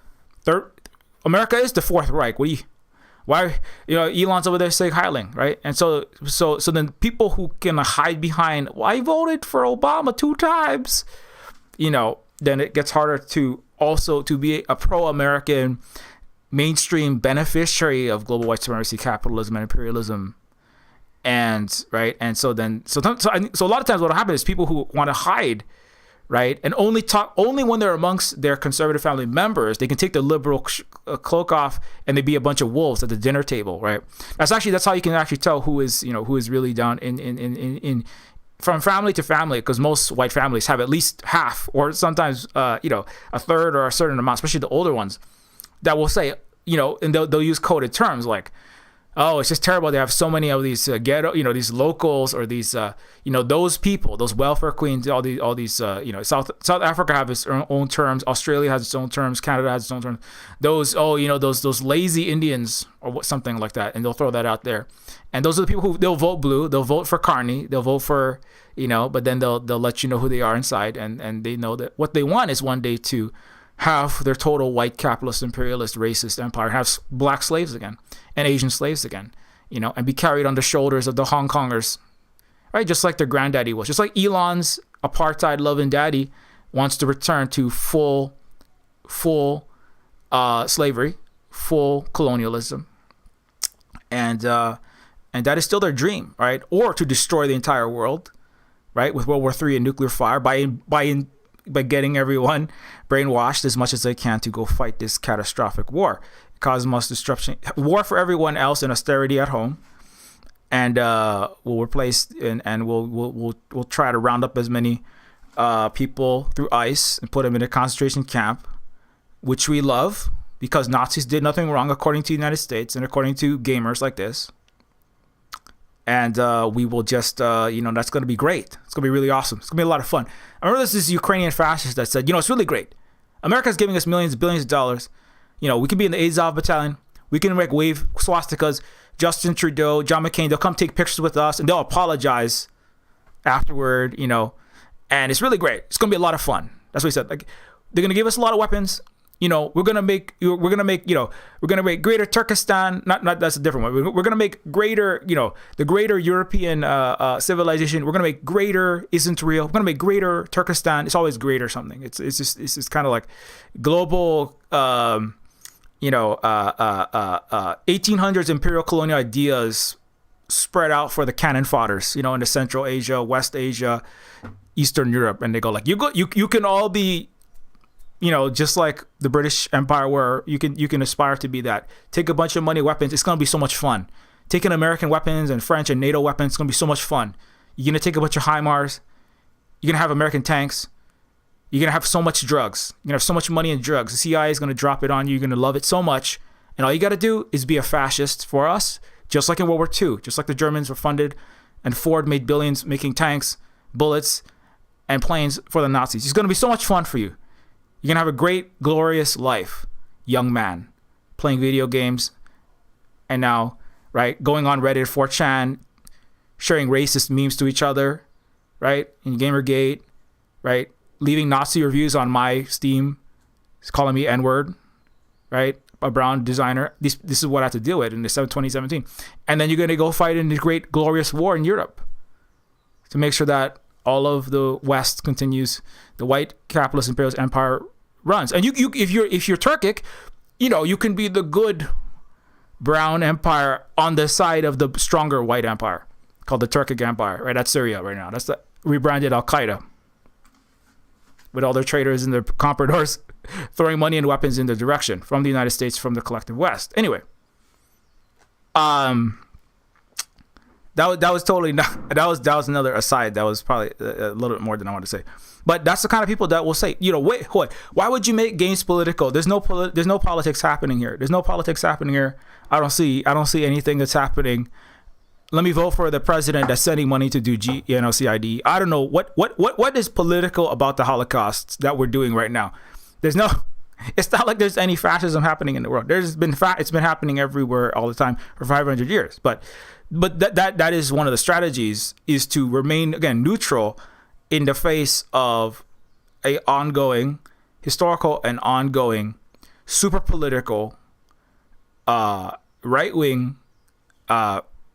America is the Fourth Reich. Why Elon's over there saying Heiling, right? And so then people who can hide behind, well, I voted for Obama 2 times, then it gets harder to be a pro-American mainstream beneficiary of global white supremacy, capitalism, and imperialism. And right, and so a lot of times what will happen is people who want to hide, right, and only when they're amongst their conservative family members, they can take the liberal cloak off and they be a bunch of wolves at the dinner table, right? That's how you can actually tell who is really down in from family to family, because most white families have at least half, or sometimes a third or a certain amount, especially the older ones, that will say, and they'll use coded terms like, oh, it's just terrible. They have so many of these ghetto, these locals, or these, those people, those welfare queens, all these, South Africa have its own terms. Australia has its own terms. Canada has its own terms. Those lazy Indians or something like that. And they'll throw that out there. And those are the people who they'll vote blue. They'll vote for Carney. They'll vote for, but then they'll let you know who they are inside. And they know that what they want is one day to have their total white capitalist, imperialist, racist empire, have black slaves again and Asian slaves again, and be carried on the shoulders of the Hong Kongers, right? Just like their granddaddy was. Just like Elon's apartheid-loving daddy wants to return to full slavery, full colonialism, and that is still their dream, right? Or to destroy the entire world, right? With World War III and nuclear fire by getting everyone brainwashed as much as they can to go fight this catastrophic war. It causes mass destruction, war for everyone else, and austerity at home. And we'll replace and we'll try to round up as many people through ICE and put them in a concentration camp, which we love because Nazis did nothing wrong according to the United States and according to gamers like this. And we will just, that's going to be great. It's going to be really awesome. It's going to be a lot of fun. I remember this Ukrainian fascist that said, it's really great. America's giving us millions, billions of dollars. We could be in the Azov battalion. We can like wave swastikas. Justin Trudeau, John McCain, they'll come take pictures with us and they'll apologize afterward, and it's really great. It's gonna be a lot of fun. That's what he said. Like, they're gonna give us a lot of weapons. We're gonna make greater Turkestan. Not that's a different one. We're gonna make greater, the greater European civilization. We're gonna make greater isn't real. We're gonna make greater Turkestan. It's always greater something. It's just kind of like global. 1800s imperial colonial ideas spread out for the cannon fodders, in the Central Asia, West Asia, Eastern Europe, and they go like, you can all be, just like the British Empire, where you can aspire to be that. Take a bunch of money, weapons. It's gonna be so much fun. Taking American weapons and French and NATO weapons, it's gonna be so much fun. You're gonna take a bunch of HIMARS. You're gonna have American tanks. You're going to have so much drugs. You're going to have so much money in drugs. The CIA is going to drop it on you. You're going to love it so much. And all you got to do is be a fascist for us, just like in World War II, just like the Germans were funded and Ford made billions making tanks, bullets, and planes for the Nazis. It's going to be so much fun for you. You're going to have a great, glorious life, young man, playing video games. And now, right, going on Reddit, 4chan, sharing racist memes to each other, right, in Gamergate, right? Leaving Nazi reviews on my Steam, calling me N-word, right? A brown designer. This is what I have to deal with in 2017. And then you're going to go fight in the great glorious war in Europe to make sure that all of the West continues, the white capitalist imperialist empire runs. And if you're Turkic, you can be the good brown empire on the side of the stronger white empire called the Turkic Empire, right? That's Syria right now. That's the rebranded Al-Qaeda, with all their traders and their compradors throwing money and weapons in their direction from the United States, from the collective West. Anyway, that was totally not, that was another aside. That was probably a little bit more than I wanted to say. But that's the kind of people that will say, wait, why would you make games political? There's no politics happening here. There's no politics happening here. I don't see anything that's happening. Let me vote for the president that's sending money to do genocide. I don't know what is political about the Holocaust that we're doing right now. It's not like there's any fascism happening in the world. It's been happening everywhere all the time for 500 years. But that is one of the strategies, is to remain, again, neutral in the face of a ongoing historical and ongoing super political right-wing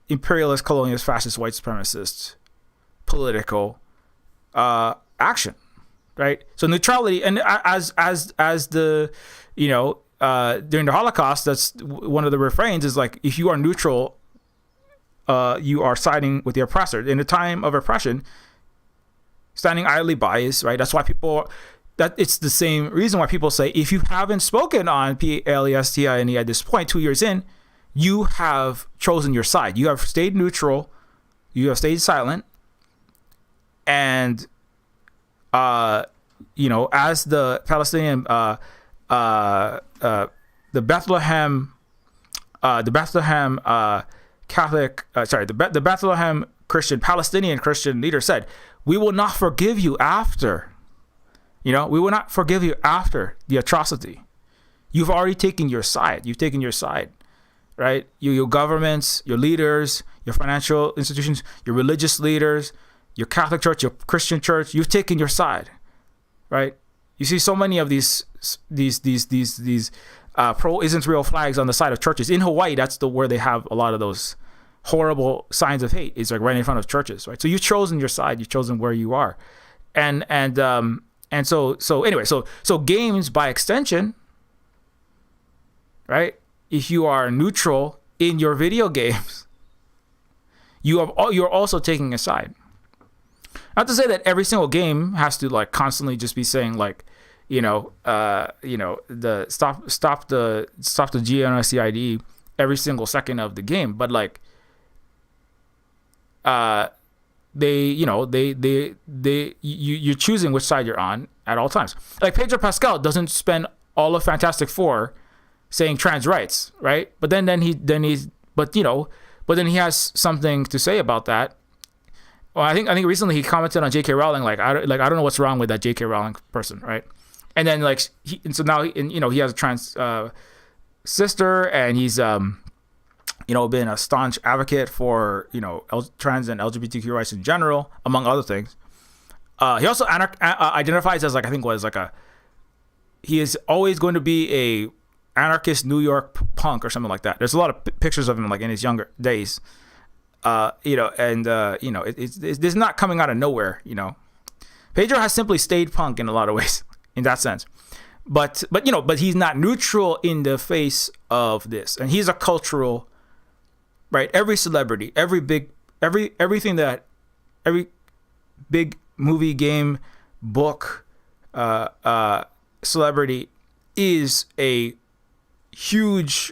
imperialist, colonialist, fascist, white supremacist political action, right? So neutrality, and as the during the Holocaust, that's one of the refrains, is like, if you are neutral, you are siding with the oppressor. In a time of oppression, standing idly by is right. That's why it's the same reason why people say, if you haven't spoken on Palestine at this point, 2 years in, you have chosen your side. You have stayed neutral. You have stayed silent. And, as the Palestinian, the Bethlehem Palestinian Christian leader said, we will not forgive you after, we will not forgive you after the atrocity. You've already taken your side. You've taken your side. Right? Your governments, your leaders, your financial institutions, your religious leaders, your Catholic Church, your Christian Church, you've taken your side, right? You see so many of these pro-Israel flags on the side of churches. In Hawaii, that's where they have a lot of those horrible signs of hate. It's like right in front of churches, right? So you've chosen your side. You've chosen where you are, and so games, by extension, right? If you are neutral in your video games, you're also taking a side. Not to say that every single game has to like constantly just be saying like, the stop the genocide every single second of the game, but like, you're choosing which side you're on at all times. Like Pedro Pascal doesn't spend all of Fantastic Four saying trans rights, right? But then he has something to say about that. Well, I think recently he commented on J.K. Rowling, I don't know what's wrong with that J.K. Rowling person, right? And then he has a trans sister, and he's been a staunch advocate for trans and LGBTQ rights in general, among other things. He also identifies as he is always going to be a anarchist New York punk or something like that. There's a lot of pictures of him like in his younger days. It's not coming out of nowhere. Pedro has simply stayed punk in a lot of ways in that sense. But he's not neutral in the face of this, and he's a cultural, right? Every celebrity, every big movie, game, book, celebrity is a huge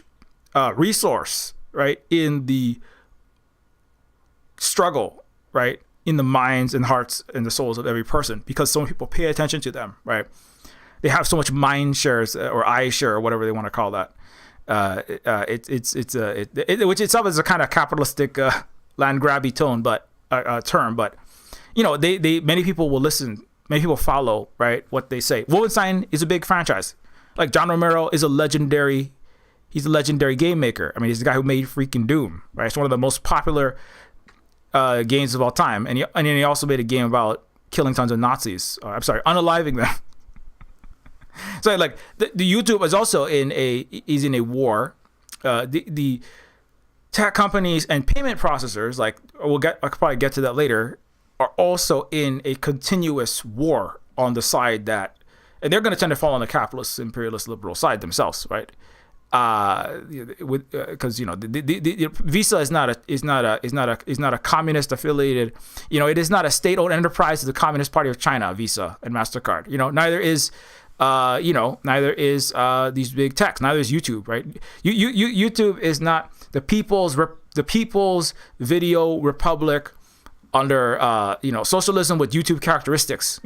resource, right? In the struggle, right? In the minds and hearts and the souls of every person, because so many people pay attention to them, right? They have so much mind shares or eye share or whatever they want to call that. Which itself is a kind of capitalistic land grabby term, but many people will listen, many people follow, right, what they say. Wolfenstein is a big franchise. Like John Romero is he's a legendary game maker. I mean, he's the guy who made freaking Doom, right? It's one of the most popular games of all time, and he also made a game about killing tons of Nazis. Unaliving them. So like the YouTube is also in a war. The tech companies and payment processors, like I could probably get to that later, are also in a continuous war on the side that, and they're going to tend to fall on the capitalist, imperialist, liberal side themselves, right? Because the Visa is not a communist affiliated, it is not a state-owned enterprise of the Communist Party of China, Visa and MasterCard. Neither is these big techs, neither is YouTube, right? YouTube is not the people's video republic under socialism with YouTube characteristics.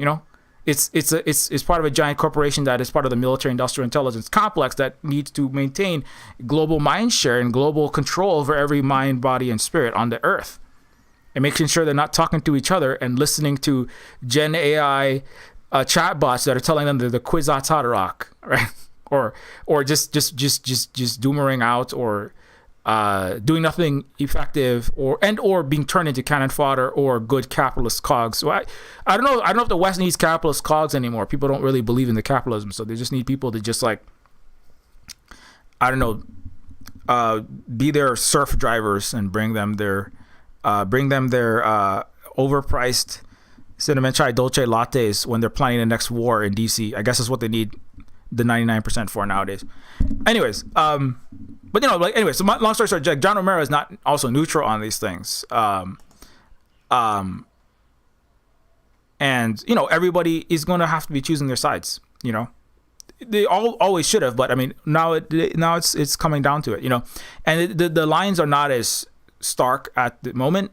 It's part of a giant corporation that is part of the military industrial intelligence complex that needs to maintain global mind share and global control over every mind, body, and spirit on the earth, and making sure they're not talking to each other and listening to Gen AI chatbots that are telling them they're the Kwisatz Haderach, right? Or just doomering out, or doing nothing effective, or being turned into cannon fodder or good capitalist cogs. So I don't know if the West needs capitalist cogs anymore. People don't really believe in the capitalism, so they just need people to just be their surf drivers and bring them their overpriced cinnamon chai dolce lattes when they're planning the next war in DC. I guess that's what they need the 99% for nowadays. Anyways, so long story short, John Romero is not also neutral on these things. And everybody is going to have to be choosing their sides. They always should have, but I mean, now it's coming down to it. And the lines are not as stark at the moment.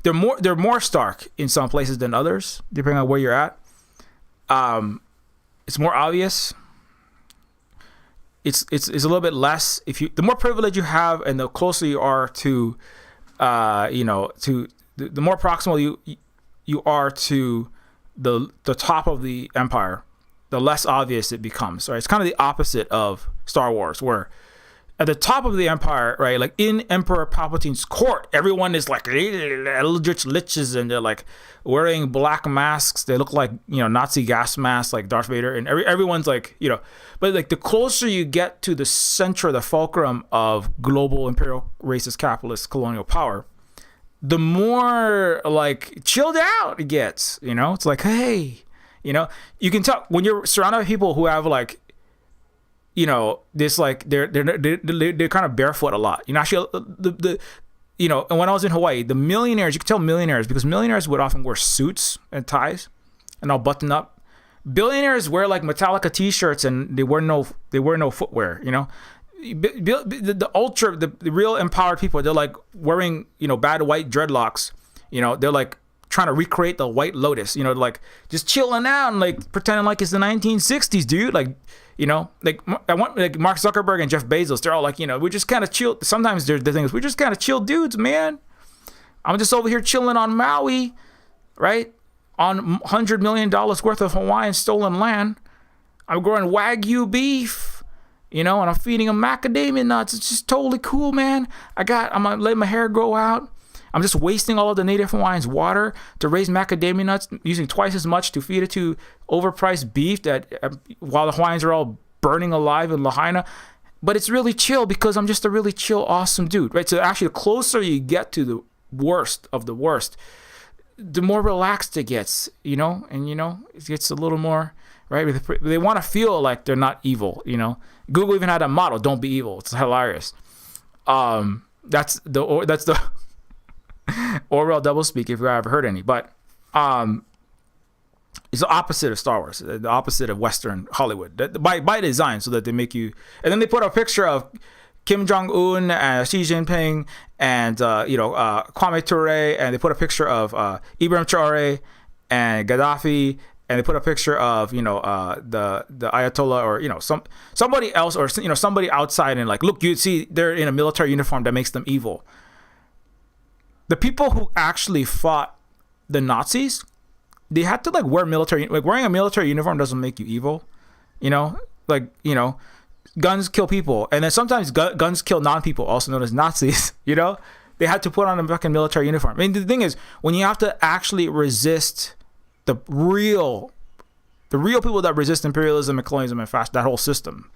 They're more stark in some places than others, depending on where you're at. It's more obvious. It's a little bit less. The more privilege you have, and the closer you are to, the more proximal you are to the top of the empire, the less obvious it becomes. Right? It's kind of the opposite of Star Wars, where at the top of the empire, right, like in Emperor Palpatine's court, everyone is like eldritch liches, and they're like wearing black masks. They look like Nazi gas masks, like Darth Vader, and everyone's like But like the closer you get to the center, the fulcrum of global imperial racist capitalist colonial power, the more like chilled out it gets. It's like, hey, you can tell when you're surrounded by people who have like, this like they're kind of barefoot a lot. Actually, and when I was in Hawaii, the millionaires, you could tell millionaires, because millionaires would often wear suits and ties and all buttoned up. Billionaires wear like Metallica t-shirts, and they wear no footwear. The real empowered people, they're like wearing bad white dreadlocks. They're like trying to recreate the White Lotus. Like just chilling out and like pretending like it's the 1960s, dude. Like. I want like Mark Zuckerberg and Jeff Bezos. They're all like, we're just kind of chill. Sometimes the thing is, we're just kind of chill dudes, man. I'm just over here chilling on Maui, right? On $100 million worth of Hawaiian stolen land. I'm growing Wagyu beef, and I'm feeding them macadamia nuts. It's just totally cool, man. I'm gonna let my hair grow out. I'm just wasting all of the native Hawaiians' water to raise macadamia nuts, using twice as much to feed it to overpriced beef while the Hawaiians are all burning alive in Lahaina. But it's really chill because I'm just a really chill, awesome dude, right? So actually, the closer you get to the worst of the worst, the more relaxed it gets, and it gets a little more, right? They want to feel like they're not evil, Google even had a motto: "Don't be evil." It's hilarious. That's the Orwell doublespeak, if you ever heard any. But it's the opposite of Star Wars, the opposite of Western Hollywood, by design, so that they make you. And then they put a picture of Kim Jong-un, Xi Jinping, and Kwame Ture, and they put a picture of Ibrahim Traore and Gaddafi, and they put a picture of the Ayatollah, or somebody else, or somebody outside, and like, look, you see they're in a military uniform that makes them evil. The people who actually fought the Nazis, they had to wear military. Wearing a military uniform doesn't make you evil, Guns kill people, and then sometimes guns kill non-people, also known as Nazis. They had to put on a fucking military uniform. I mean, the thing is, when you have to actually resist the real people that resist imperialism and colonialism and that whole system,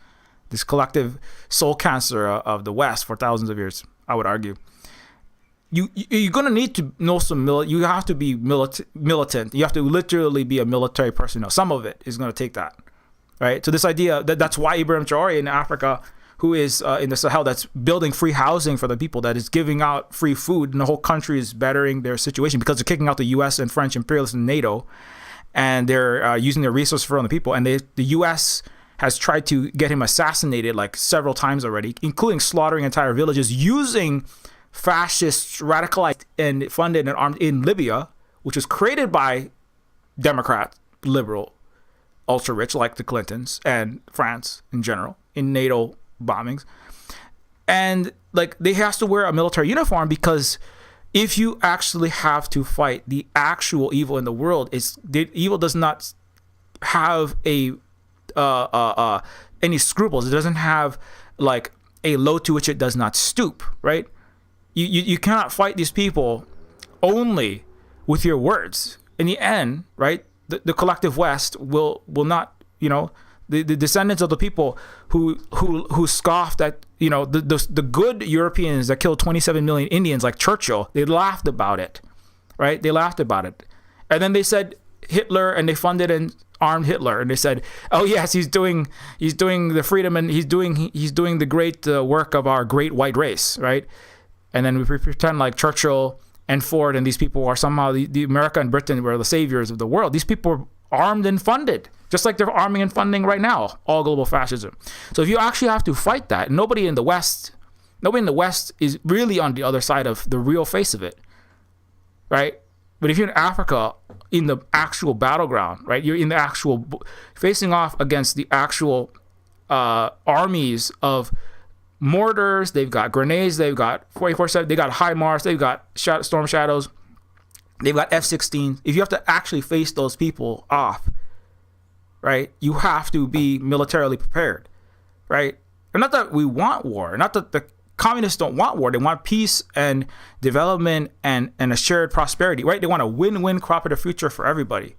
this collective soul cancer of the West for thousands of years, I would argue. You're gonna need to know you have to be militant. You have to literally be a military person. Some of it is gonna take that, right? So this idea that's why Ibrahim Traore in Africa, who is in the Sahel, that's building free housing for the people, that is giving out free food, and the whole country is bettering their situation because they're kicking out the U.S. and French imperialists and NATO, and they're using their resources for other people. And the U.S. has tried to get him assassinated several times already, including slaughtering entire villages using fascists radicalized and funded and armed in Libya, which was created by Democrat, liberal, ultra rich like the Clintons and France in general in NATO bombings. And they have to wear a military uniform because if you actually have to fight the actual evil in the world, the evil does not have any scruples. It doesn't have a low to which it does not stoop, right? You cannot fight these people only with your words. In the end, right, the collective West will not, the descendants of the people who scoffed at, the good Europeans that killed 27 million Indians like Churchill, they laughed about it, right? They laughed about it. And then they said Hitler, and they funded and armed Hitler, and they said, oh yes, he's doing the freedom, and he's doing the great work of our great white race, right? And then we pretend like Churchill and Ford and these people are somehow the America and Britain were the saviors of the world. These people are armed and funded, just like they're arming and funding right now, all global fascism. So if you actually have to fight that, nobody in the West is really on the other side of the real face of it, right? But if you're in Africa, in the actual battleground, right, you're in the actual facing off against the actual armies of mortars, they've got grenades, they've got 44-7, they got HIMARS, they've got Storm Shadows, they've got F-16. If you have to actually face those people off, right, you have to be militarily prepared, right? And not that we want war, not that the communists don't want war. They want peace and development and a shared prosperity, right? They want a win-win cooperative future for everybody,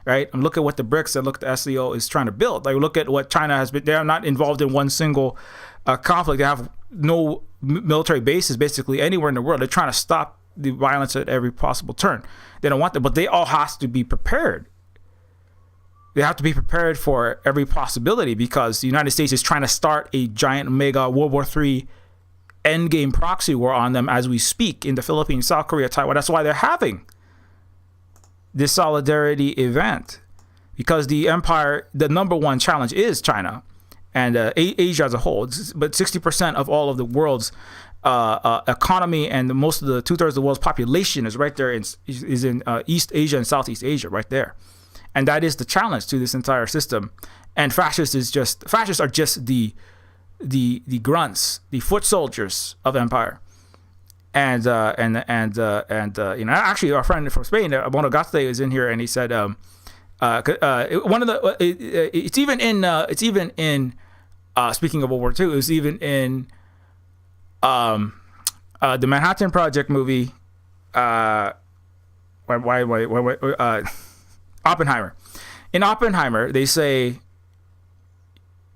right? And look at what the BRICS and look at the SCO is trying to build. Look at what China has been. They are not involved in one single conflict. They have no military bases basically anywhere in the world. They're trying to stop the violence at every possible turn. They don't want that, but they all have to be prepared. They have to be prepared for every possibility because the United States is trying to start a giant mega World War III endgame proxy war on them as we speak in the Philippines, South Korea, Taiwan. That's why they're having this solidarity event, because the empire, the number one challenge is China and Asia as a whole. But 60% of all of the world's economy and most of the 2/3 of the world's population is right there in East Asia and Southeast Asia, right there. And that is the challenge to this entire system. And fascists are just the grunts, the foot soldiers of empire. And actually our friend from Spain, Bono Gaste, is in here, and he said one of the it's even in Speaking of World War II, it was even in the Manhattan Project movie. Oppenheimer. In Oppenheimer, they say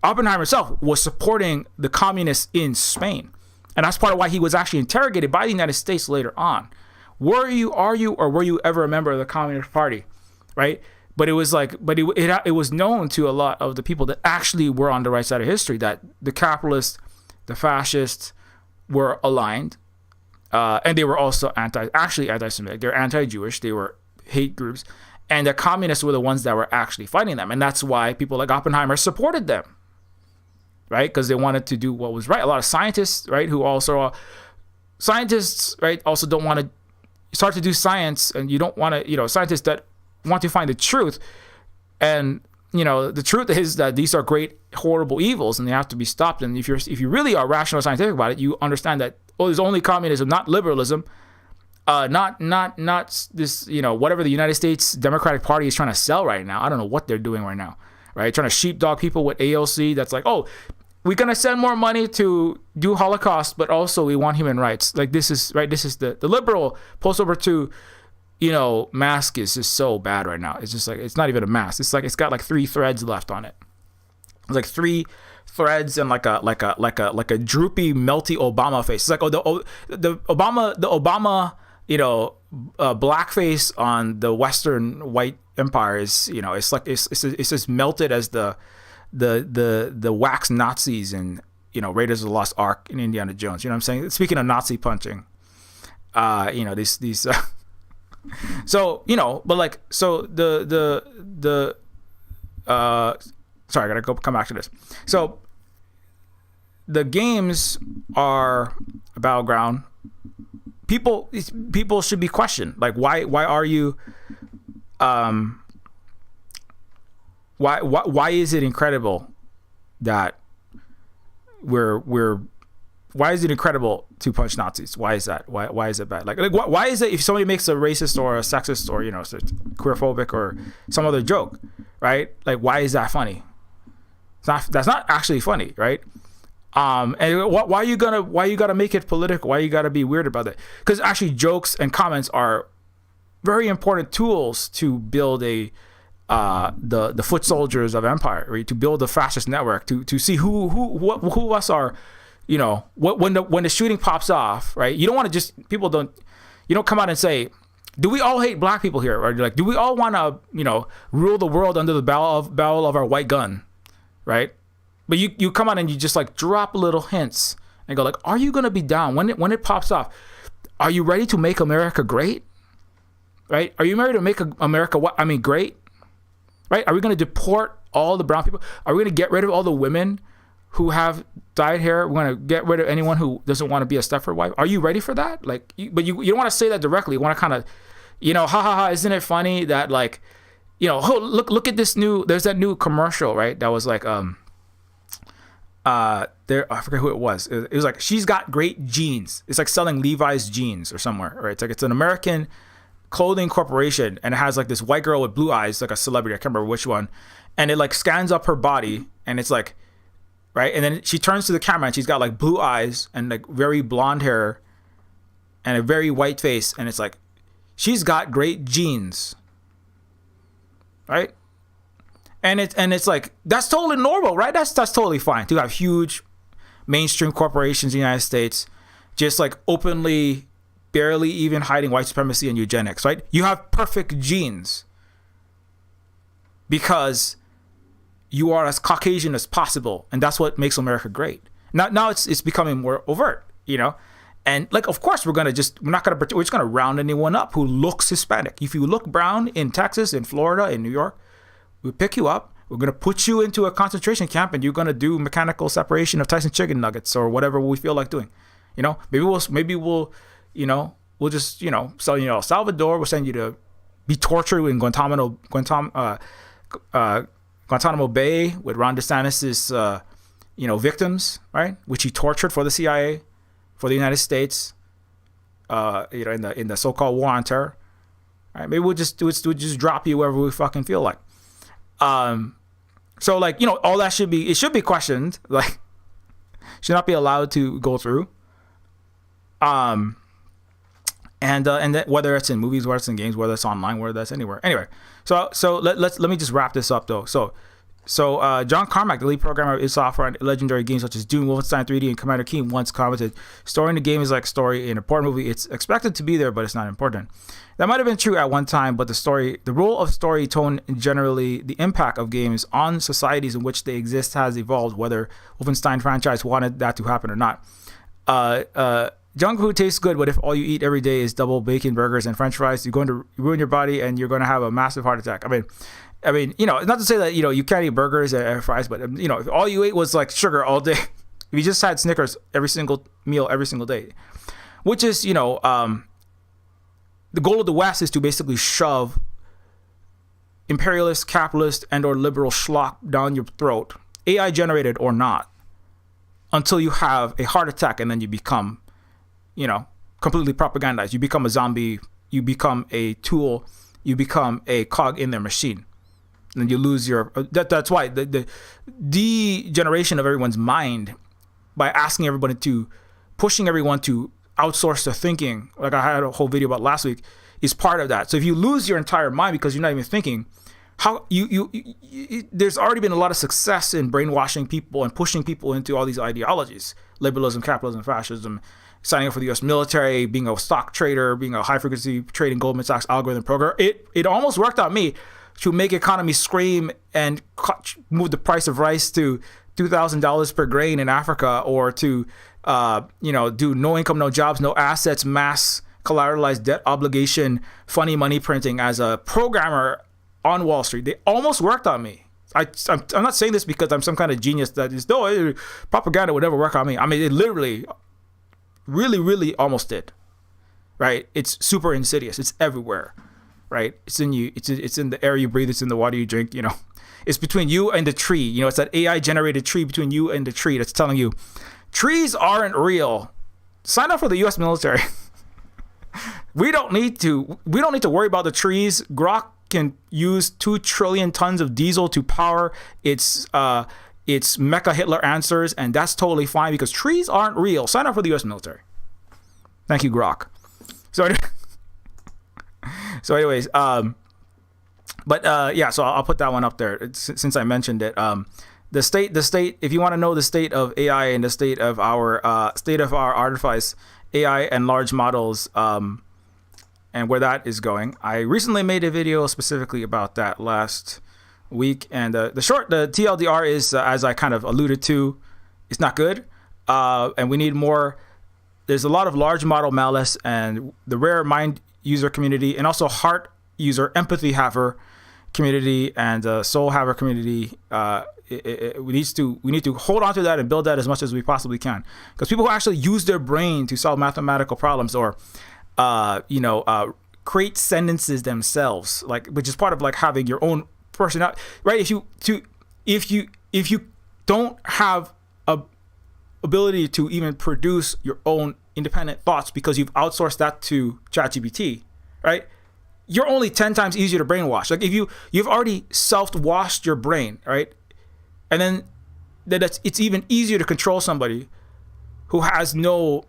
Oppenheimer himself was supporting the communists in Spain, and that's part of why he was actually interrogated by the United States later on. Are you, or were you ever a member of the Communist Party, right? But it was it was known to a lot of the people that actually were on the right side of history that the capitalists, the fascists, were aligned, and they were also anti-Semitic. They're anti-Jewish. They were hate groups, and the communists were the ones that were actually fighting them, and that's why people like Oppenheimer supported them, right? Because they wanted to do what was right. A lot of scientists, right, who also are scientists, right, also don't want to start to do science, and you don't want to, scientists that want to find the truth, and the truth is that these are great, horrible evils, and they have to be stopped. And if you really are rational, scientific about it, you understand that there's only communism, not liberalism, not this, whatever the United States Democratic Party is trying to sell right now. I don't know what they're doing right now, right? Trying to sheepdog people with AOC. That's like, oh, we're gonna send more money to do Holocaust, but also we want human rights. Like this is right. This is the liberal post-World War II, mask is just so bad right now. It's just like, it's not even a mask. It's like, it's got like 3 threads left on it. It's like 3 threads and like a droopy, melty Obama face. It's like, the Obama, blackface on the Western white empire is, it's like, it's just melted as the wax Nazis and, Raiders of the Lost Ark in Indiana Jones. You know what I'm saying? Speaking of Nazi punching, these so, but like, so sorry, I gotta come back to this. So the games are a battleground. People should be questioned. Like, why are you, why is it incredible that why is it incredible to punch Nazis? Why is that? Why is it bad? Like why is it if somebody makes a racist or a sexist or queerphobic or some other joke, right? Like, why is that funny? That's not actually funny, right? And why you gotta make it political? Why you gotta be weird about it? Because actually, jokes and comments are very important tools to build the foot soldiers of empire, right? To build the fascist network, to see who of us are. When the shooting pops off, right? You don't want to you don't come out and say, do we all hate black people here? Or like, do we all want to, rule the world under the barrel of our white gun, right? But you come out and you just like drop little hints and go like, are you going to be down when it pops off? Are you ready to make America great? Right? Are you ready to make America great? Right? Are we going to deport all the brown people? Are we going to get rid of all the women who have dyed hair? We're going to get rid of anyone who doesn't want to be a Stepford wife. Are you ready for that? Like, but you don't want to say that directly. You want to kind of, isn't it funny that like, look at this there's that new commercial, right? That was like, I forget who it was. It was like, she's got great jeans. It's like selling Levi's jeans or somewhere, right? It's like, it's an American clothing corporation, and it has like this white girl with blue eyes, like a celebrity. I can't remember which one. And it like scans up her body, and it's like, right? And then she turns to the camera and she's got like blue eyes and like very blonde hair and a very white face. And it's like, she's got great genes, right? And it's like, that's totally normal, right? That's totally fine to have huge mainstream corporations in the United States just like openly, barely even hiding white supremacy and eugenics, right? You have perfect genes because you are as Caucasian as possible, and that's what makes America great. Now it's becoming more overt, and like, of course, we're just gonna round anyone up who looks Hispanic. If you look brown in Texas, in Florida, in New York, we'll pick you up. We're gonna put you into a concentration camp, and you're gonna do mechanical separation of Tyson chicken nuggets or whatever we feel like doing. Maybe we'll just sell you El Salvador. We'll send you to be tortured in Guantanamo Bay with Ron DeSantis' victims, right? Which he tortured for the CIA, for the United States, in the so-called war on terror. Right? Maybe we'll just drop you wherever we fucking feel like. So like, all that should be questioned. Like, should not be allowed to go through. And that whether it's in movies, whether it's in games, whether it's online, whether that's anywhere. Anyway, so let me just wrap this up though. So John Carmack, the lead programmer of id Software and legendary games such as Doom, Wolfenstein 3D, and Commander Keen, once commented, "Story in the game is like story in an important movie. It's expected to be there, but it's not important." That might have been true at one time, but the role of story, tone, and generally the impact of games on societies in which they exist has evolved, whether Wolfenstein franchise wanted that to happen or not. Junk food tastes good, but if all you eat every day is double bacon burgers and French fries, you're going to ruin your body and you're going to have a massive heart attack. I mean, not to say that you can't eat burgers and fries, but if all you ate was like sugar all day, if you just had Snickers every single meal every single day, which is the goal of the West is to basically shove imperialist, capitalist, and or liberal schlock down your throat, AI generated or not, until you have a heart attack and then you become completely propagandized. You become a zombie. You become a tool. You become a cog in their machine. And you lose your... That's why the degeneration of everyone's mind by asking everybody pushing everyone to outsource their thinking, like I had a whole video about last week, is part of that. So if you lose your entire mind because you're not even thinking, there's already been a lot of success in brainwashing people and pushing people into all these ideologies: liberalism, capitalism, fascism, signing up for the U.S. military, being a stock trader, being a high-frequency trading Goldman Sachs algorithm programmer. It almost worked on me to make economies scream and move the price of rice to $2,000 per grain in Africa, or to do no income, no jobs, no assets, mass collateralized debt obligation, funny money printing as a programmer on Wall Street. They almost worked on me. I'm not saying this because I'm some kind of genius that is, propaganda would never work on me. I mean, it literally really, really almost did, right? It's super insidious. It's everywhere, right? It's in you. It's in the air you breathe. It's in the water you drink. It's between you and the tree. It's that AI generated tree between you and the tree that's telling you trees aren't real. Sign up for the U.S. military. We don't need to worry about the trees. Grok can use 2 trillion tons of diesel to power its Mecha Hitler answers, and that's totally fine because trees aren't real. Sign up for the U.S. military. Thank you, Grok. So anyways, so I'll put that one up there since I mentioned it. The state. If you want to know the state of AI and the state of our artifice, AI and large models, and where that is going, I recently made a video specifically about that last week, and the TLDR is, as I kind of alluded to, it's not good, and we need more. There's a lot of large model malice, and the rare mind user community, and also heart user, empathy haver community, and soul haver community. We need to hold on to that and build that as much as we possibly can, because people who actually use their brain to solve mathematical problems, or create sentences themselves, which is part of having your own personality, right? If you don't have a ability to even produce your own independent thoughts because you've outsourced that to ChatGPT, right? You're only 10 times easier to brainwash. If you've already self-washed your brain, right? And then it's even easier to control somebody who has no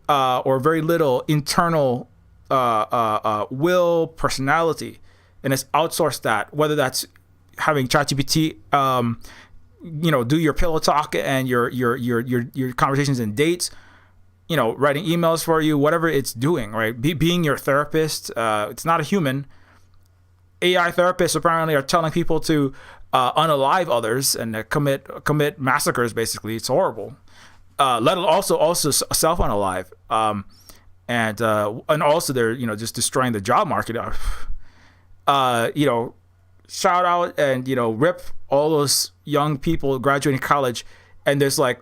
or very little internal will, personality, and has outsourced that, whether that's having ChatGPT do your pillow talk and your conversations and dates, writing emails for you, whatever it's doing, right? Being your therapist. It's not a human. AI therapists apparently are telling people to unalive others and commit massacres. Basically, it's horrible. Let also self unalive, and also they're just destroying the job market. Shout out and rip all those young people graduating college, and there's 9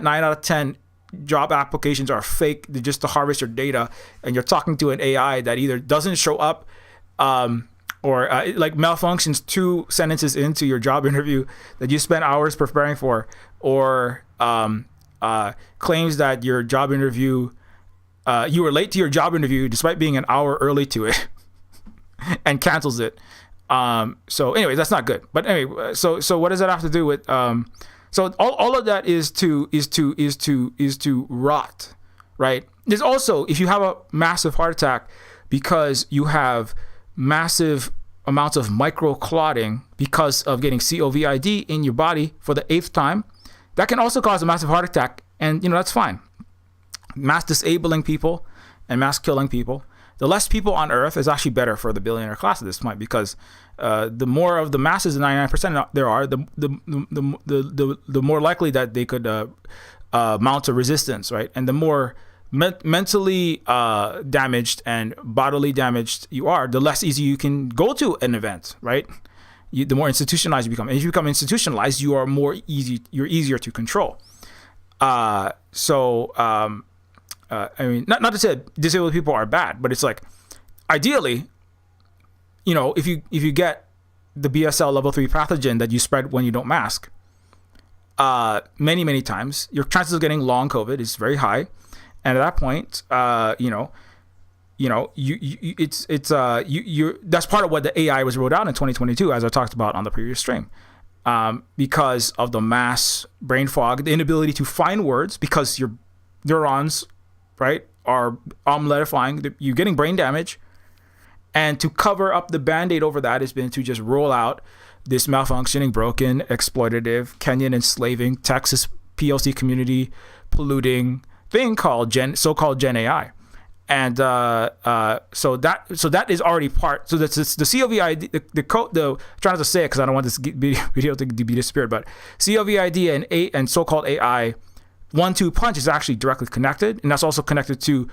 out of 10 job applications are fake, just to harvest your data, and you're talking to an AI that either doesn't show up, or malfunctions 2 sentences into your job interview that you spent hours preparing for, or claims that your job interview, you were late to your job interview despite being an hour early to it, and cancels it. So anyway, that's not good. But anyway, so what does that have to do with? So all of that is to rot, right? There's also, if you have a massive heart attack because you have massive amounts of microclotting because of getting COVID in your body for the 8th time, that can also cause a massive heart attack, and that's fine. Mass disabling people and mass killing people. The less people on Earth is actually better for the billionaire class at this point, because the more of the masses, the 99% there are, the more likely that they could mount a resistance, right? And the more mentally damaged and bodily damaged you are, the less easy you can go to an event, right? The more institutionalized you become. And if you become institutionalized, you're easier to control. I mean, not to say disabled people are bad, but it's like, ideally, if you get the BSL level 3 pathogen that you spread when you don't mask, many times, your chances of getting long COVID is very high. And at that point, that's part of what the AI was rolled out in 2022, as I talked about on the previous stream. Because of the mass brain fog, the inability to find words because your neurons, right, are omeletifying, you're getting brain damage. And to cover up the Band-Aid over that has been to just roll out this malfunctioning, broken, exploitative, Kenyan enslaving, Texas PLC community polluting thing called so-called Gen AI. And so that is already part. So that's the COVID, the trying not to say it because I don't want this video to be disappeared, but COVID and so-called AI 1-2 punch is actually directly connected, and that's also connected to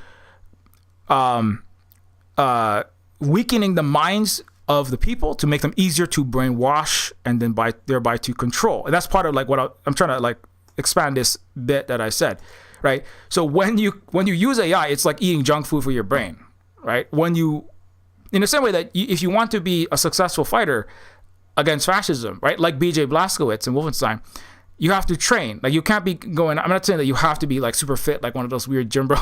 weakening the minds of the people to make them easier to brainwash and then thereby to control. And that's part of like what I'm trying to like expand this bit that I said, right? So when you use AI, it's like eating junk food for your brain, right? In the same way that if you want to be a successful fighter against fascism, right? Like BJ Blazkowicz and Wolfenstein, you have to train. Like you can't be going, I'm not saying that you have to be like super fit, like one of those weird Jimbo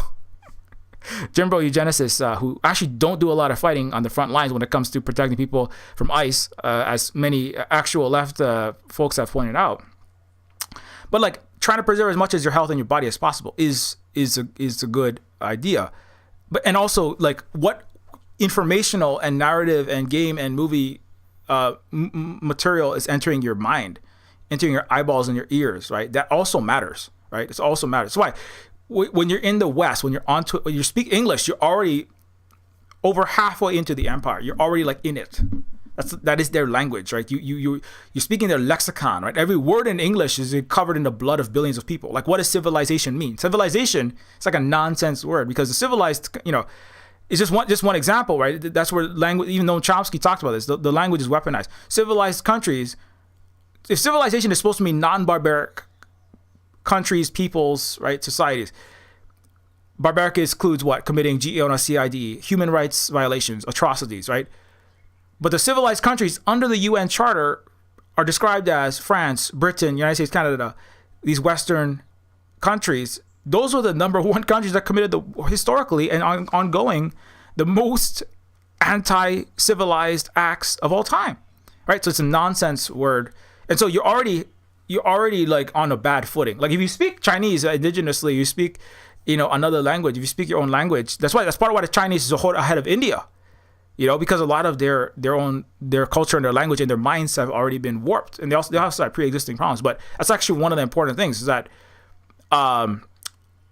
eugenicists who actually don't do a lot of fighting on the front lines when it comes to protecting people from ICE, as many actual left folks have pointed out. But like trying to preserve as much as your health and your body as possible is a good idea. But and also like what informational and narrative and game and movie material is entering your mind, entering your eyeballs and your ears, right? That also matters, right? It also matters. That's why when you're in the West, when you speak English, you're already over halfway into the empire. You're already like in it. That is their language, right? You're speaking their lexicon, right? Every word in English is covered in the blood of billions of people. Like, what does civilization mean? Civilization, it's like a nonsense word because the civilized, it's just one example, right? That's where language, even though Chomsky talked about this, the language is weaponized. Civilized countries, if civilization is supposed to mean non-barbaric countries, peoples, right, societies, barbaric includes what? Committing genocide, human rights violations, atrocities, right? But the civilized countries under the UN Charter are described as France, Britain, United States, Canada, these Western countries. Those are the number one countries that committed historically and ongoing the most anti-civilized acts of all time, right? So it's a nonsense word. And so you're already like on a bad footing. Like if you speak Chinese indigenously, you speak, another language, if you speak your own language, that's part of why the Chinese is ahead of India. Because a lot of their culture and their language and their minds have already been warped, and they also have pre-existing problems. But that's actually one of the important things is that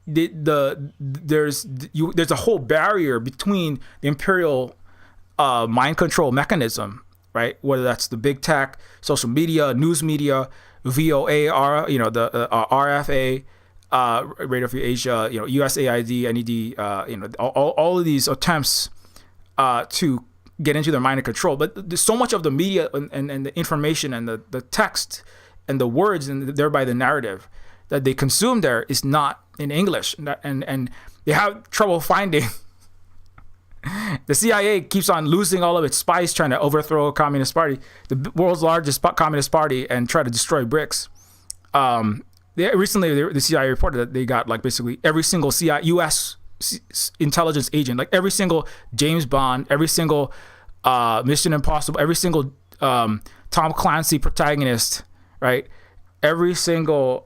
there's a whole barrier between the imperial mind control mechanism, right? Whether that's the big tech, social media, news media, VOA, the RFA, Radio Free Asia, USAID, NED, all of these attempts to get into their mind and control. But there's so much of the media and the information and the text and the words and thereby the narrative that they consume there is not in English. And they have trouble finding. The CIA keeps on losing all of its spies trying to overthrow a communist party, the world's largest communist party, and try to destroy BRICS. Recently, the CIA reported that they got like basically every single U.S. intelligence agent, like every single James Bond, every single Mission Impossible, every single Tom Clancy protagonist, right? Every single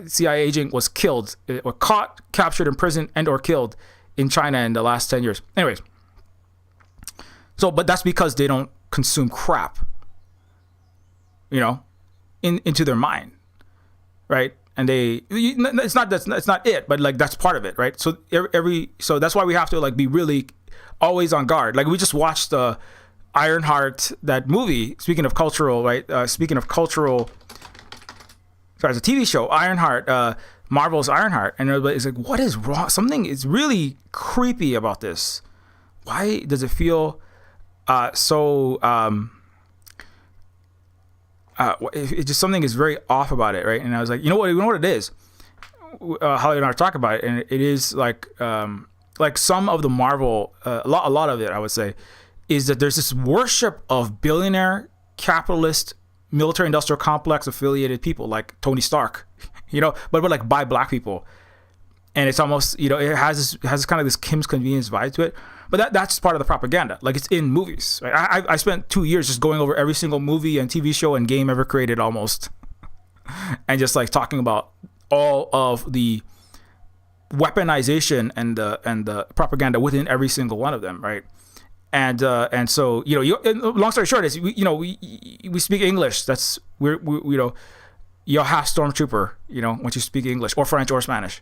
CIA agent was killed, or caught, captured, imprisoned, and or killed in China in the last 10 years. Anyways, but that's because they don't consume crap, into their mind, right? And it's not it, but like that's part of it, right? So so that's why we have to like be really always on guard. Like we just watched Ironheart, that movie. Speaking of cultural, right? Sorry, it's a TV show, Ironheart, Marvel's Ironheart, and everybody's like, "What is wrong? Something is really creepy about this. Why does it feel so?" It just, something is very off about it, right? And I was like, you know what it is. Holly and I talk about it, and it is like some of the Marvel, a lot of it, I would say, is that there's this worship of billionaire, capitalist, military industrial complex affiliated people like Tony Stark, but like by black people, and it's almost it has kind of this Kim's Convenience vibe to it. But that's part of the propaganda. Like it's in movies. Right? I spent 2 years just going over every single movie and TV show and game ever created almost, and just like talking about all of the weaponization and the propaganda within every single one of them, right? And so long story short is we speak English. That's you're half stormtrooper. Once you speak English or French or Spanish,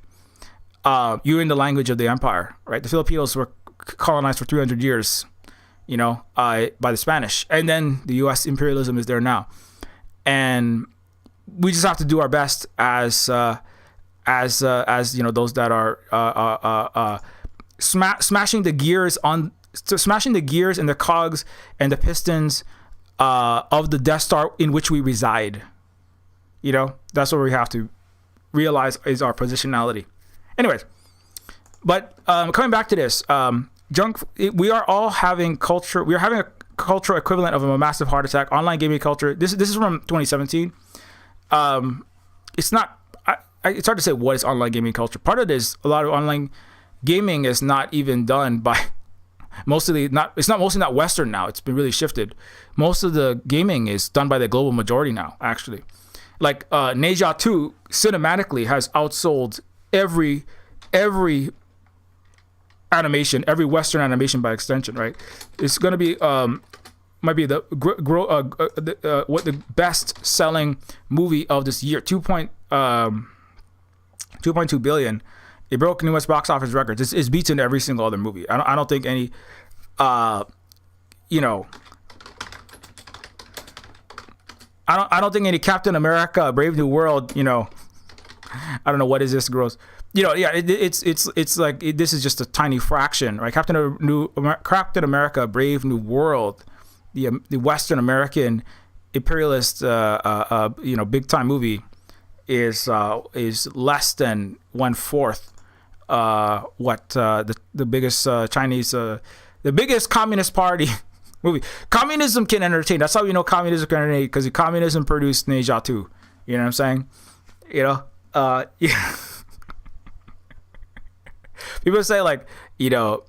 you're in the language of the empire, right? The Filipinos were colonized for 300 years, by the Spanish, and then the U.S. imperialism is there now, and we just have to do our best as those that are smashing the gears and the cogs and the pistons of the Death Star in which we reside. That's what we have to realize is our positionality. Anyways, but coming back to this, we are all having culture. We are having a cultural equivalent of a massive heart attack. Online gaming culture. This is from 2017. It's not. It's hard to say what is online gaming culture. Part of it is a lot of online gaming is not even done by. It's mostly not Western now. It's been really shifted. Most of the gaming is done by the global majority now, actually. Like Neja 2 cinematically has outsold every animation, every Western animation by extension, right? It's going to be might be the best selling movie of this year, 2.2 billion. It broke U.S. box office records. It's beaten every single other movie. I don't think any, I don't think any Captain America, Brave New World, I don't know what is this gross. It's like this is just a tiny fraction, right? Captain America, Brave New World, the Western American imperialist, big time movie is less than 1/4 what the biggest Chinese, the biggest communist party movie. Communism can entertain. That's how communism can entertain, because communism produced Neja 2. You know what I'm saying? Yeah. People say like, the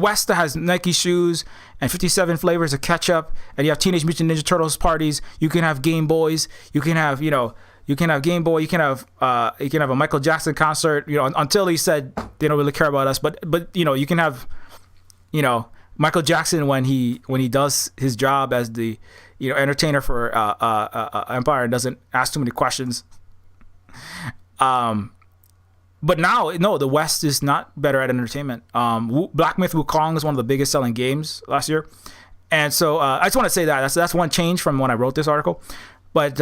West has Nike shoes and 57 flavors of ketchup, and you have Teenage Mutant Ninja Turtles parties. You can have Game Boys. You can have Game Boy. You can have a Michael Jackson concert. Until he said they don't really care about us, but you can have Michael Jackson when he does his job as the entertainer for Empire and doesn't ask too many questions. But now, no, the West is not better at entertainment. Black Myth Wukong is one of the biggest selling games last year, and so I just want to say that's one change from when I wrote this article. But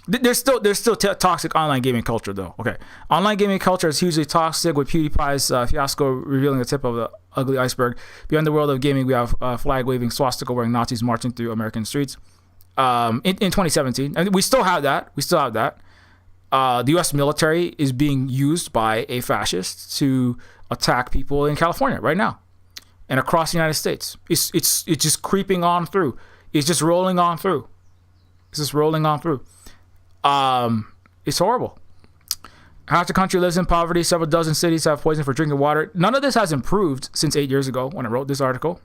there's still toxic online gaming culture, though. Okay, online gaming culture is hugely toxic, with PewDiePie's fiasco revealing the tip of the ugly iceberg. Beyond the world of gaming, we have flag-waving, swastika-wearing Nazis marching through American streets. In 2017, and we still have that. The U.S. military is being used by a fascist to attack people in California right now, and across the United States. It's just creeping on through. It's just rolling on through. It's horrible. Half the country lives in poverty. Several dozen cities have poison for drinking water. None of this has improved since 8 years ago when I wrote this article.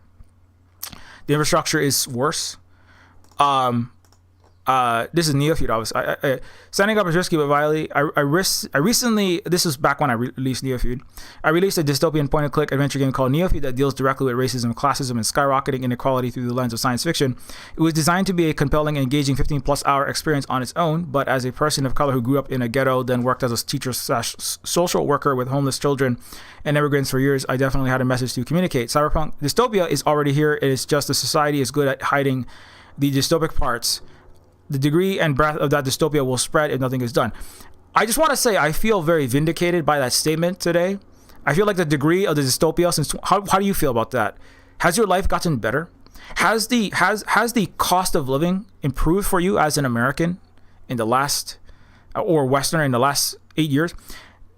The infrastructure is worse. This is Neofeud, obviously. Signing up is risky but violently. I recently, this is back when I released Neofeud. I released a dystopian point-and-click adventure game called Neofeud that deals directly with racism, classism, and skyrocketing inequality through the lens of science fiction. It was designed to be a compelling, engaging 15-plus hour experience on its own, but as a person of color who grew up in a ghetto, then worked as a teacher/social worker with homeless children and immigrants for years, I definitely had a message to communicate. Cyberpunk dystopia is already here. It is just the society is good at hiding the dystopic parts. The degree and breadth of that dystopia will spread if nothing is done. I just want to say I feel very vindicated by that statement today. I feel like the degree of the dystopia, since how do you feel about that? Has your life gotten better? Has the cost of living improved for you as an American in the last, or Westerner in the last 8 years?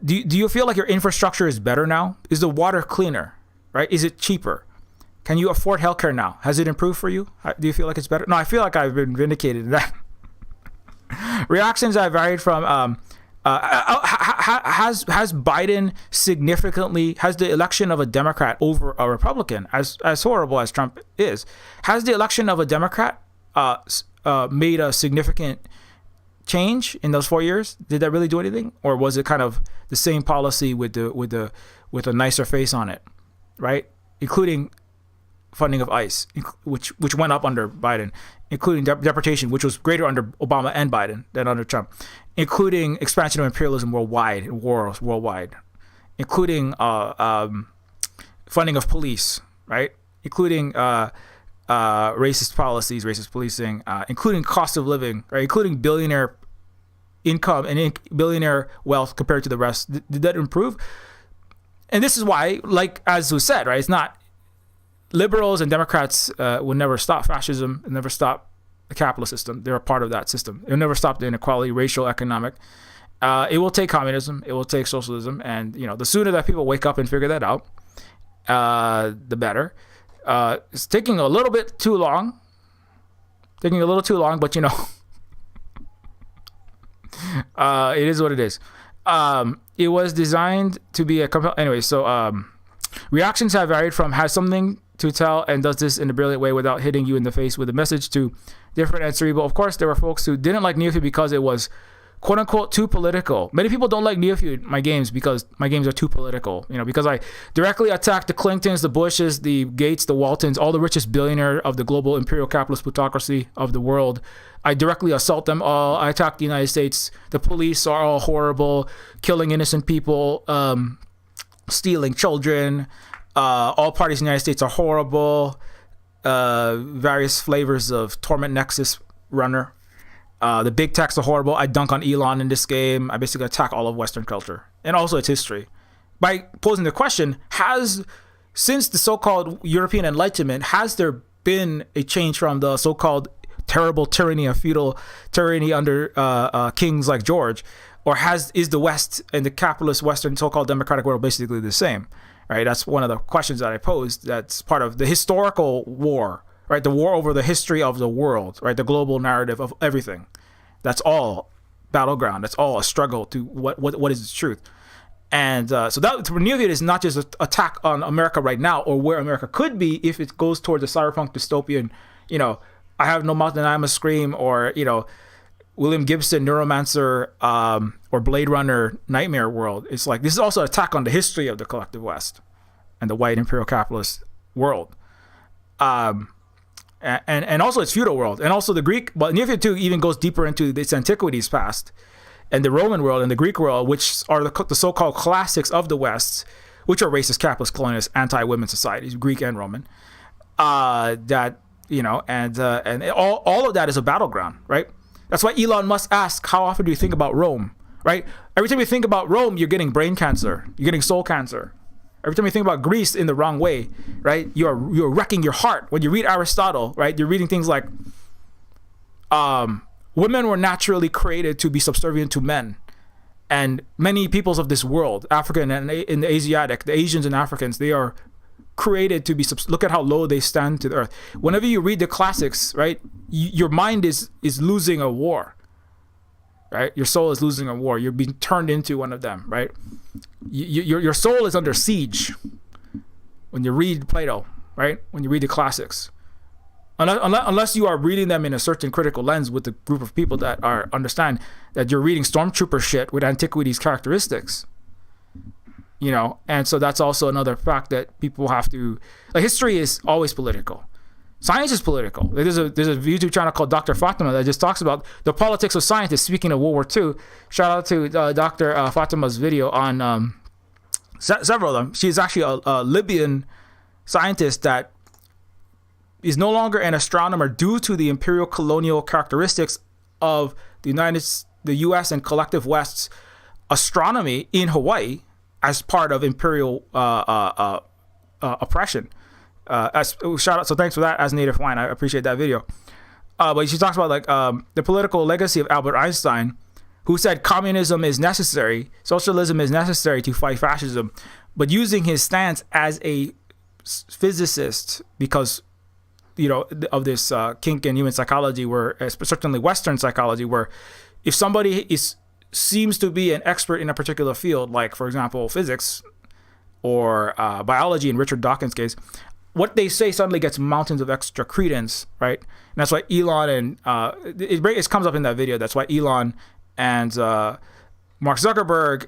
Do you feel like your infrastructure is better now? Is the water cleaner, right? Is it cheaper? Can you afford healthcare now? Has it improved for you? Do you feel like it's better? No, I feel like I've been vindicated in that. Reactions have varied from has Biden significantly, has the election of a Democrat over a Republican, as horrible as Trump is, has the election of a Democrat made a significant change in those 4 years? Did that really do anything, or was it kind of the same policy with a nicer face on it, right? Including funding of ICE, which went up under Biden, including deportation, which was greater under Obama and Biden than under Trump, including expansion of imperialism worldwide, wars worldwide, including funding of police, right? Including racist policies, racist policing, including cost of living, right? Including billionaire income and billionaire wealth compared to the rest. Did that improve? And this is why, like as was said, right? It's not. Liberals and Democrats will never stop fascism and never stop the capitalist system. They're a part of that system. It will never stop the inequality, racial, economic. It will take communism. It will take socialism. And, the sooner that people wake up and figure that out, the better. It's taking a little bit too long. But, it is what it is. It was designed to be a... Anyway, so reactions have varied from has something to tell and does this in a brilliant way without hitting you in the face with a message to different and cerebral. Of course, there were folks who didn't like Neofeud because it was quote unquote too political. Many people don't like Neofeud, my games, because my games are too political, because I directly attack the Clintons, the Bushes, the Gates, the Waltons, all the richest billionaire of the global imperial capitalist plutocracy of the world. I directly assault them all. I attack the United States. The police are all horrible, killing innocent people, stealing children. All parties in the United States are horrible. Various flavors of Torment Nexus runner. The big techs are horrible. I dunk on Elon in this game. I basically attack all of Western culture and also its history by posing the question: since the so-called European Enlightenment, has there been a change from the so-called terrible tyranny of feudal tyranny under kings like George, or is the West and the capitalist Western so-called democratic world basically the same? Right, that's one of the questions that I posed. That's part of the historical war, right? The war over the history of the world, right? The global narrative of everything. That's all battleground. That's all a struggle to what is the truth. And so that for Neofeud is not just an attack on America right now or where America could be if it goes towards a cyberpunk dystopian. I have no mouth and I must scream, or William Gibson, Neuromancer, or Blade Runner, Nightmare World. It's like this is also an attack on the history of the collective West and the white imperial capitalist world, and also its feudal world, and also the Greek. But Neofeud 2 even goes deeper into its antiquities past, and the Roman world and the Greek world, which are the so-called classics of the West, which are racist, capitalist, colonialist, anti-women societies, Greek and Roman. And all of that is a battleground, right? That's why Elon Musk asks, how often do you think about Rome, right? Every time you think about Rome, you're getting brain cancer. You're getting soul cancer. Every time you think about Greece in the wrong way, right? You're wrecking your heart. When you read Aristotle, right? You're reading things like women were naturally created to be subservient to men. And many peoples of this world, African and in the Asiatic, the Asians and Africans, they are created to be look at how low they stand to the earth. Whenever you read the classics, right, your mind is losing a war. right? Your soul is losing a war. You're being turned into one of them, right? Your soul is under siege when you read Plato, right? When you read the classics. Unless you are reading them in a certain critical lens with a group of people that understand that you're reading stormtrooper shit with antiquities characteristics, and so that's also another fact that people have to, like, history is always political. Science is political. There's a YouTube channel called Dr. Fatima that just talks about the politics of scientists. Speaking of World War II, shout out to Dr. Fatima's video on several of them. She's actually a Libyan scientist that is no longer an astronomer due to the imperial colonial characteristics of the U.S. and collective West's astronomy in Hawaii as part of imperial oppression. Shout out, so thanks for that, as Native Wine. I appreciate that video. But she talks about the political legacy of Albert Einstein, who said communism is necessary, socialism is necessary to fight fascism, but using his stance as a physicist because of this kink in human psychology, where certainly Western psychology, where if somebody seems to be an expert in a particular field, like for example physics or biology in Richard Dawkins' case, what they say suddenly gets mountains of extra credence, right? And that's why Elon and it comes up in that video. That's why Elon and Mark Zuckerberg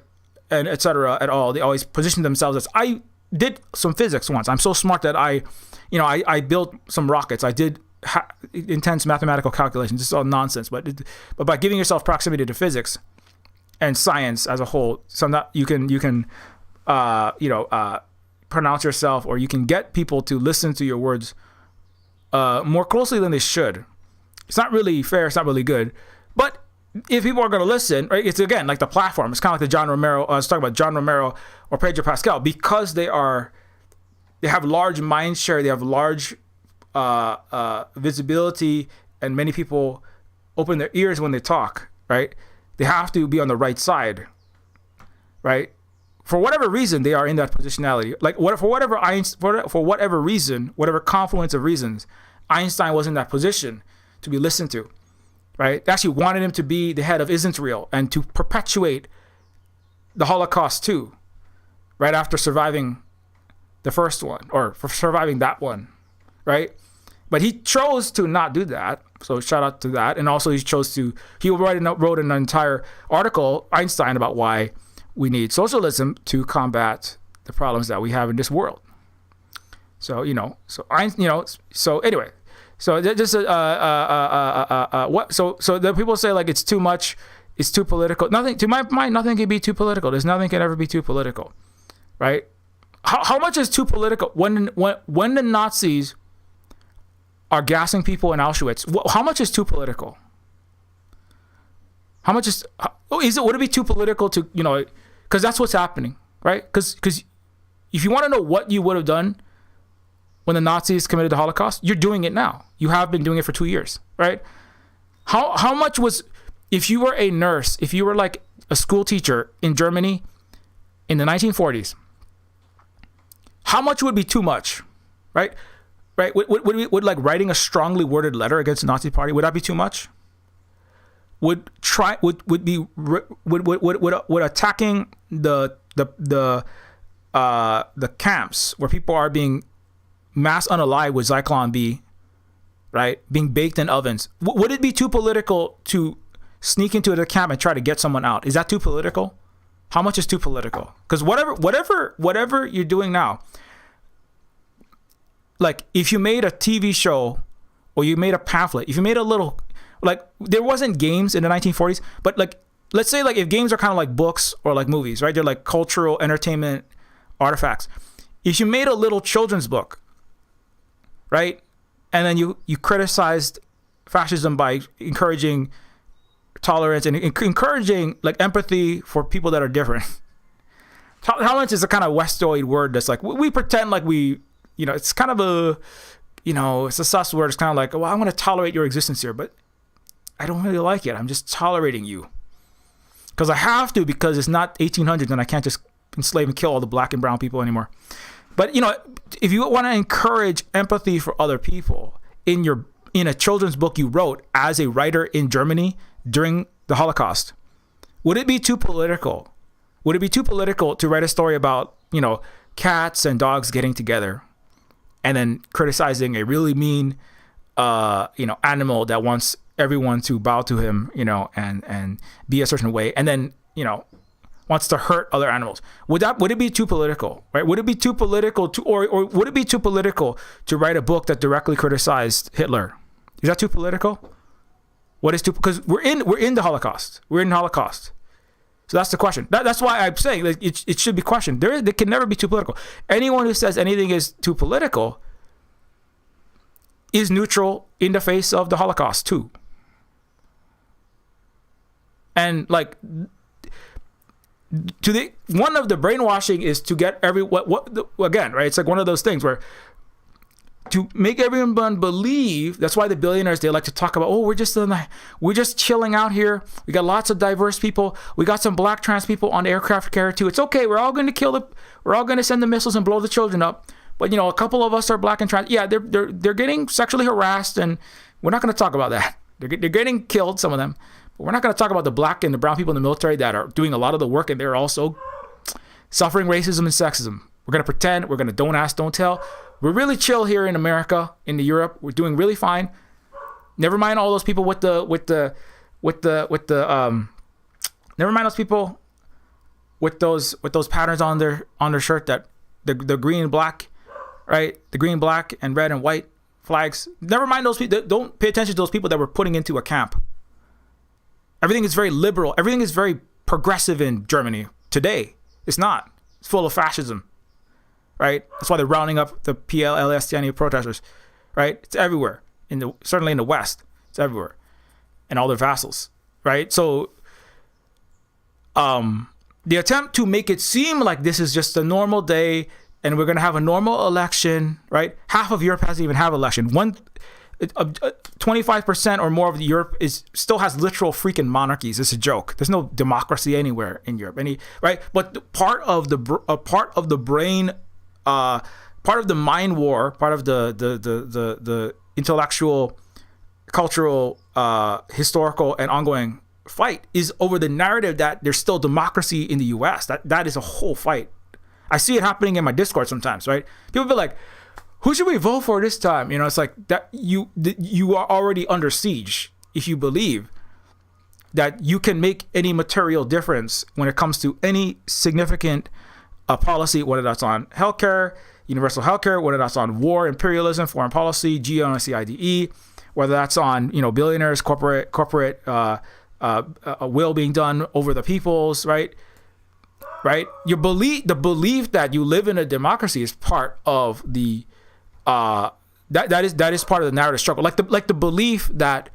and etc. et al. They always position themselves as, I did some physics once. I'm so smart that I built some rockets. I did intense mathematical calculations. This is all nonsense. But by giving yourself proximity to physics and science as a whole, so that you can pronounce yourself, or you can get people to listen to your words more closely than they should. It's not really fair. It's not really good. But if people are going to listen, right, it's again like the platform. It's kind of like the John Romero. I was talking about John Romero or Pedro Pascal, because they have large mind share. They have large visibility, and many people open their ears when they talk. Right? They have to be on the right side. Right? For whatever reason, they are in that positionality. Like for whatever reason, whatever confluence of reasons, Einstein was in that position to be listened to. Right? They actually wanted him to be the head of Isn't Real and to perpetuate the Holocaust too, right after surviving the first one, or for surviving that one, right? But he chose to not do that. So shout out to that. And also he wrote an entire article, Einstein, about why we need socialism to combat the problems that we have in this world. So, so anyway, so just so the people say like it's too much, it's too political. Nothing, to my mind, nothing can be too political. Nothing can ever be too political, right? How much is too political? When the Nazis are gassing people in Auschwitz, how much is too political? How much would it be too political to, because that's what's happening, right? Because if you want to know what you would have done when the Nazis committed the Holocaust, you're doing it now. You have been doing it for 2 years, right? How much was, if you were a nurse, if you were like a school teacher in Germany in the 1940s, how much would be too much, right? Right? Would like writing a strongly worded letter against the Nazi Party, would that be too much? Would attacking the camps where people are being mass unalived with Zyklon B, right, being baked in ovens, would it be too political to sneak into the camp and try to get someone out? Is that too political? How much is too political? Because whatever you're doing now, like if you made a TV show or you made a pamphlet, if you made a little, like there wasn't games in the 1940s, but like let's say like if games are kind of like books or like movies, right? They're like cultural entertainment artifacts. If you made a little children's book, right, and then you criticized fascism by encouraging tolerance and encouraging like empathy for people that are different. Tolerance is a kind of Westoid word that's like we pretend like we, it's kind of a, it's a sus word. It's kind of like, well, I'm going to tolerate your existence here, but I don't really like it. I'm just tolerating you because I have to, because it's not 1800s and I can't just enslave and kill all the black and brown people anymore. But if you want to encourage empathy for other people in a children's book you wrote as a writer in Germany during the Holocaust, would it be too political? Would it be too political to write a story about, cats and dogs getting together and then criticizing a really mean, animal that wants everyone to bow to him, and be a certain way, and then, wants to hurt other animals? Would it be too political, right? Would it be too political or would it be too political to write a book that directly criticized Hitler? Is that too political? What is too? Because we're in the Holocaust. We're in the Holocaust. So that's the question. That's why I'm saying that it should be questioned. They can never be too political. Anyone who says anything is too political is neutral in the face of the Holocaust too. And one of the brainwashing is to get again, right? It's like one of those things where to make everyone believe. That's why the billionaires, they like to talk about, we're just chilling out here. We got lots of diverse people. We got some black trans people on the aircraft carrier too. It's okay. We're all going to send the missiles and blow the children up. But a couple of us are black and trans. Yeah, they're getting sexually harassed, and we're not going to talk about that. They're getting killed, some of them. But we're not going to talk about the black and the brown people in the military that are doing a lot of the work, and they're also suffering racism and sexism. We're going to pretend. We're going to don't ask, don't tell. We're really chill here in America, in Europe. We're doing really fine. Never mind all those people never mind those people with those patterns on their shirt, that the green and black, right? The green, black, and red and white flags. Never mind those people. Don't pay attention to those people that we're putting into a camp. Everything is very liberal. Everything is very progressive in Germany today. It's not. It's full of fascism. Right? That's why they're rounding up the PLSTN protesters. Right? It's everywhere. Certainly in the West. It's everywhere. And all their vassals. Right? So the attempt to make it seem like this is just a normal day and we're going to have a normal election, right? Half of Europe hasn't even have an election. 25% or more of Europe still has literal freaking monarchies. It's a joke. There's no democracy anywhere in Europe. Right? But part of the brain, part of the mind war, part of the intellectual, cultural, historical, and ongoing fight is over the narrative that there's still democracy in the U.S. That is a whole fight. I see it happening in my Discord sometimes, right? People be like, who should we vote for this time? It's like that you are already under siege if you believe that you can make any material difference when it comes to any significant policy, whether that's on healthcare, universal healthcare, whether that's on war, imperialism, foreign policy, genocide, whether that's on billionaires, corporate will being done over the people's, right? The belief that you live in a democracy is part of the that is part of the narrative struggle. Like the belief that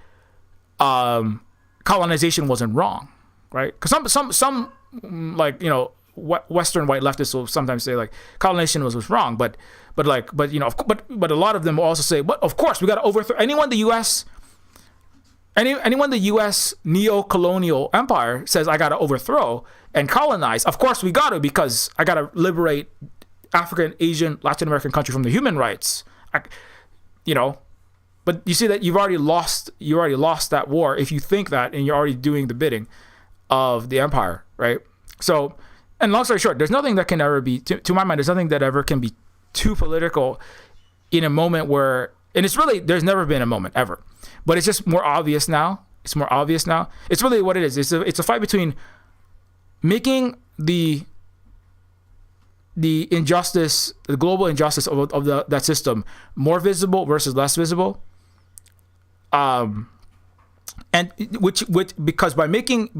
colonization wasn't wrong, right? Because some Western white leftists will sometimes say like colonization was wrong, but a lot of them will also say, but of course we got to overthrow anyone the U.S. neo-colonial empire says I got to overthrow and colonize. Of course we got to, because I got to liberate African, Asian, Latin American country from the human rights. But you see that you've already lost that war if you think that, and you're already doing the bidding of the empire, right? So, and long story short, there's nothing that can ever be, to my mind, there's nothing that ever can be too political in a moment where, and it's really, there's never been a moment ever, but it's just more obvious now. It's really what it is. It's a fight between making the injustice, the global injustice of that system more visible versus less visible. And which because by keeping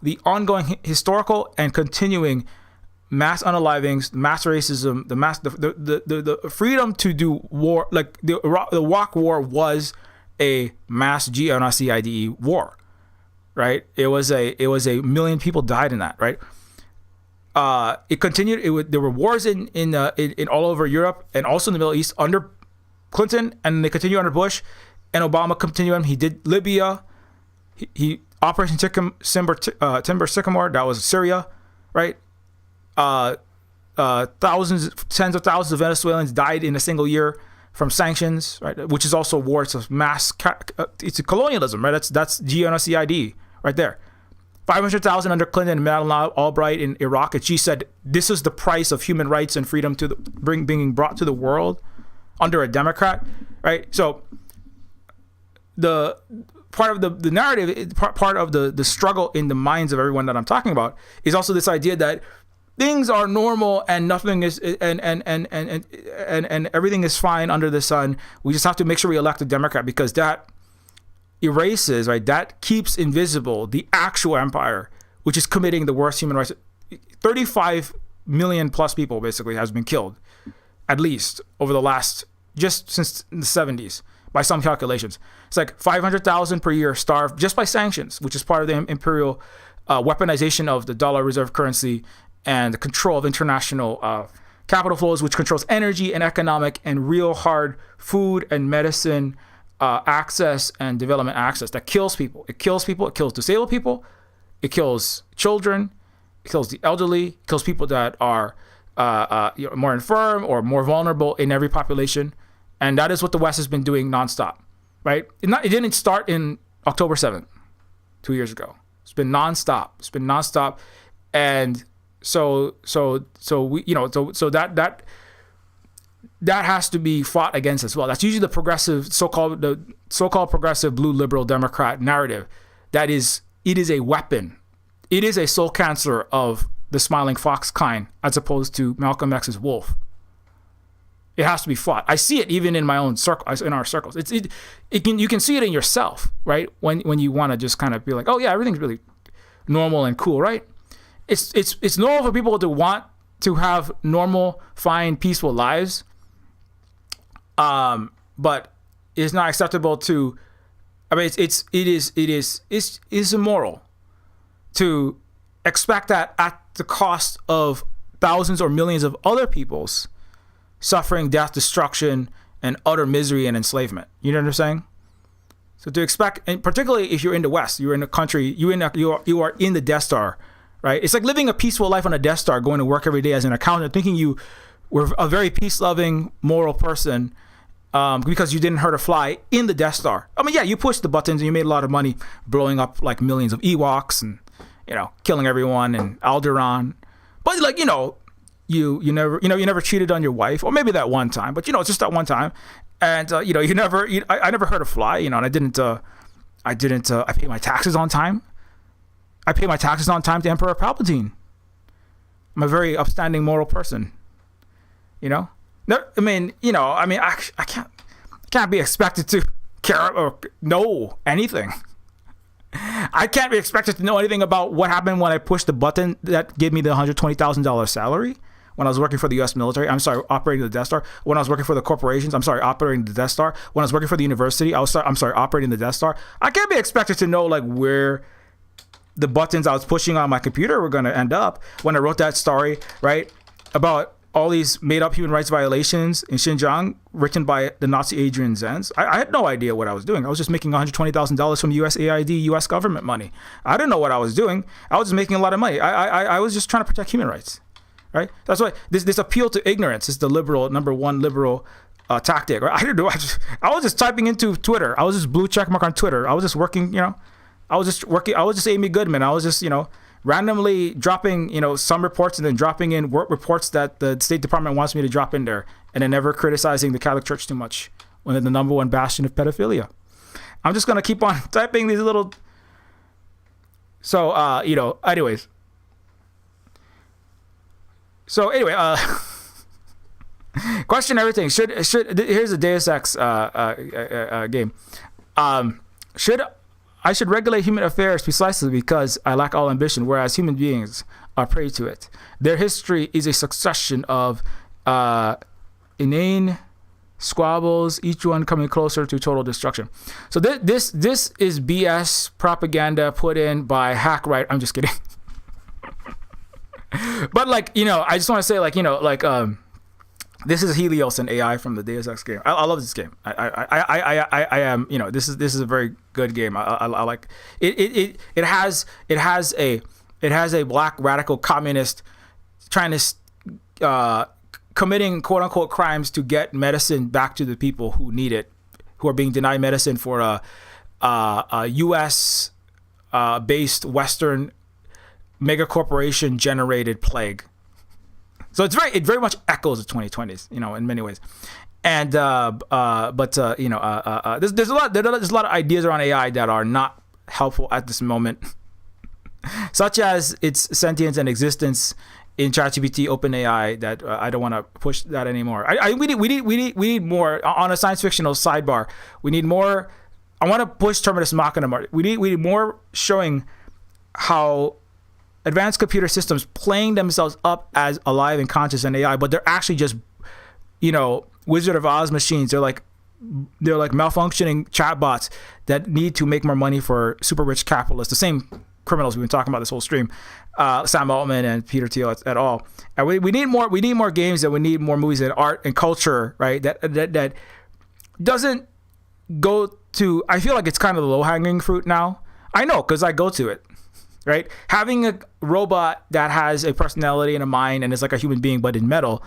the ongoing historical and continuing mass unalivings, mass racism, the freedom to do war, like the Iraq War was a mass genocide war, right? It was a million people died in that, right? It continued. There were wars in all over Europe and also in the Middle East under Clinton, and they continued under Bush, and Obama continued. He did Libya. He Operation Timber Sycamore. That was Syria, right? Tens of thousands of Venezuelans died in a single year from sanctions, right? Which is also war. It's a it's a colonialism, right? That's genocide right there. 500,000 under Clinton and Madeleine Albright in Iraq, and she said this is the price of human rights and freedom being brought to the world under a Democrat, right? So the part of the narrative, part of the struggle in the minds of everyone that I'm talking about is also this idea that things are normal and nothing is and everything is fine under the sun. We just have to make sure we elect a Democrat because that erases, right? That keeps invisible the actual empire, which is committing the worst human rights. 35 million plus people basically has been killed, at least over the last, just since the 70s, by some calculations. It's like 500,000 per year starved just by sanctions, which is part of the imperial weaponization of the dollar reserve currency and the control of international capital flows, which controls energy and economic and real hard food and medicine access and development access that kills people. It kills people. It kills disabled people. It kills children. It kills the elderly. It kills people that are more infirm or more vulnerable in every population. And that is what the West has been doing nonstop, right? It didn't start in October 7th, 2 years ago. It's been nonstop. And so we, that has to be fought against as well. That's usually the so-called progressive blue liberal Democrat narrative. It is a weapon. It is a soul cancer of the smiling fox kind, as opposed to Malcolm X's wolf. It has to be fought. I see it even in my own circle, in our circles. You can see it in yourself, right? When you want to just kind of be like, oh yeah, everything's really normal and cool, right? It's normal for people to want to have normal, fine, peaceful lives. But it's not acceptable to, I mean, it is immoral to expect that at the cost of thousands or millions of other people's suffering, death, destruction, and utter misery and enslavement. You know what I'm saying? So to expect, and particularly if you're in the West, you're in a country, you are in the Death Star, right? It's like living a peaceful life on a Death Star, going to work every day as an accountant, thinking you were a very peace-loving, moral person, because you didn't hurt a fly in the Death Star. I mean, yeah, you pushed the buttons and you made a lot of money blowing up like millions of Ewoks and, killing everyone in Alderaan. But like, you never cheated on your wife, or maybe that one time, but it's just that one time. And I never hurt a fly, and I paid my taxes on time. I paid my taxes on time to Emperor Palpatine. I'm a very upstanding moral person. I can't be expected to care or know anything. I can't be expected to know anything about what happened when I pushed the button that gave me the $120,000 salary when I was working for the U.S. military. I'm sorry, operating the Death Star. When I was working for the corporations, I'm sorry, operating the Death Star. When I was working for the university, I'm sorry, operating the Death Star. I can't be expected to know like where the buttons I was pushing on my computer were going to end up when I wrote that story, right, about all these made-up human rights violations in Xinjiang written by the Nazi Adrian Zenz. I had no idea what I was doing. I was just making $120,000 from USAID, U.S. government money. I didn't know what I was doing. I was just making a lot of money. I was just trying to protect human rights, right? That's why this appeal to ignorance is the number one liberal tactic. Right? I didn't know. I was just typing into Twitter. I was just blue checkmark on Twitter. I was just working, I was just Amy Goodman. I was just, randomly dropping, some reports and then dropping in reports that the State Department wants me to drop in there, and then never criticizing the Catholic Church too much when they're the number one bastion of pedophilia. I'm just going to keep on typing these little... So, anyways. So, anyway, question everything. Here's a Deus Ex game. I should regulate human affairs precisely because I lack all ambition, whereas human beings are prey to it. Their history is a succession of inane squabbles, each one coming closer to total destruction. So this is BS propaganda put in by Hack Right. I'm just kidding. But I just want to say this is Helios and AI from the Deus Ex game. I love this game. I am, this is a very good game. I like it. It has a black radical communist trying to committing quote unquote crimes to get medicine back to the people who need it, who are being denied medicine for a U.S. Based Western mega corporation generated plague. So it very much echoes the 2020s, in many ways. And there's a lot of ideas around AI that are not helpful at this moment, such as its sentience and existence in ChatGPT, OpenAI. That I don't want to push that anymore. We need more on a science fictional sidebar. We need more. I want to push Terminus Machina more. We need more showing how advanced computer systems playing themselves up as alive and conscious and AI, but they're actually just, Wizard of Oz machines. They're like malfunctioning chatbots that need to make more money for super rich capitalists. The same criminals we've been talking about this whole stream, Sam Altman and Peter Thiel et al. And we need more. We need more games, and we need more movies and art and culture, right? That doesn't go to. I feel like it's kind of the low hanging fruit now. I know because I go to it, right? Having a robot that has a personality and a mind and is like a human being but in metal,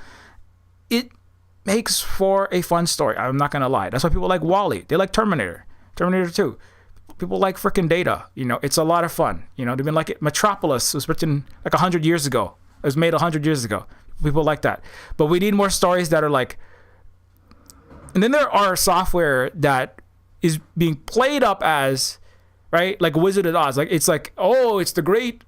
it makes for a fun story. I'm not gonna lie. That's why people like WALL-E. They like Terminator 2. People like freaking Data. It's a lot of fun. They've been like it. Metropolis was written like 100 years ago. It was made 100 years ago. People like that. But we need more stories that are like. And then there are software that is being played up as, right, like Wizard of Oz. Like it's the great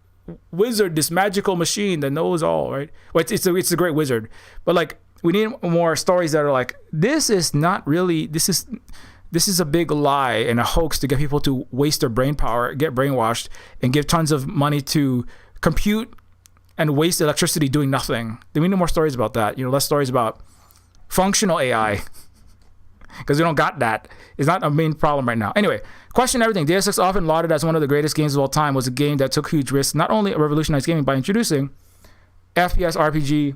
wizard, this magical machine that knows all, right? Well, it's the great wizard. But like we need more stories that are like, this is not really. This is a big lie and a hoax to get people to waste their brain power, get brainwashed, and give tons of money to compute and waste electricity doing nothing. We need more stories about that. Less stories about functional AI, because we don't got that. It's not a main problem right now. Anyway, question everything. Deus Ex, often lauded as one of the greatest games of all time, was a game that took huge risks, not only revolutionized gaming by introducing FPS RPG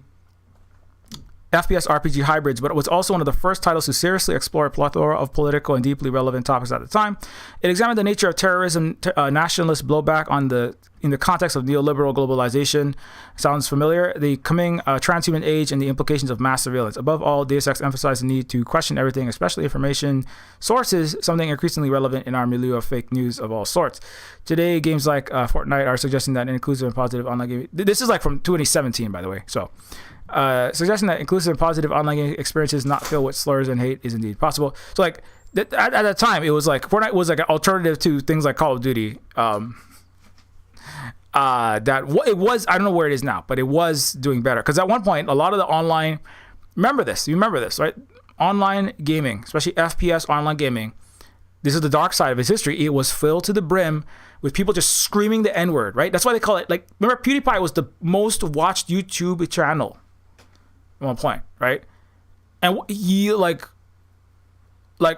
hybrids, but it was also one of the first titles to seriously explore a plethora of political and deeply relevant topics at the time. It examined the nature of terrorism, nationalist blowback in the context of neoliberal globalization. Sounds familiar? The coming transhuman age and the implications of mass surveillance. Above all, Deus Ex emphasized the need to question everything, especially information sources, something increasingly relevant in our milieu of fake news of all sorts. Today, games like Fortnite are suggesting that inclusive and positive online gaming. This is like from 2017, by the way. So. Suggesting that inclusive and positive online gaming experiences not filled with slurs and hate is indeed possible. So like at that time, it was like Fortnite was like an alternative to things like Call of Duty. It was, I don't know where it is now, but it was doing better. Because at one point, a lot of the online, you remember this, right? Online gaming, especially FPS online gaming, this is the dark side of its history. It was filled to the brim with people just screaming the N-word, right? That's why they call it, like, remember PewDiePie was the most watched YouTube channel at one point, right? And he like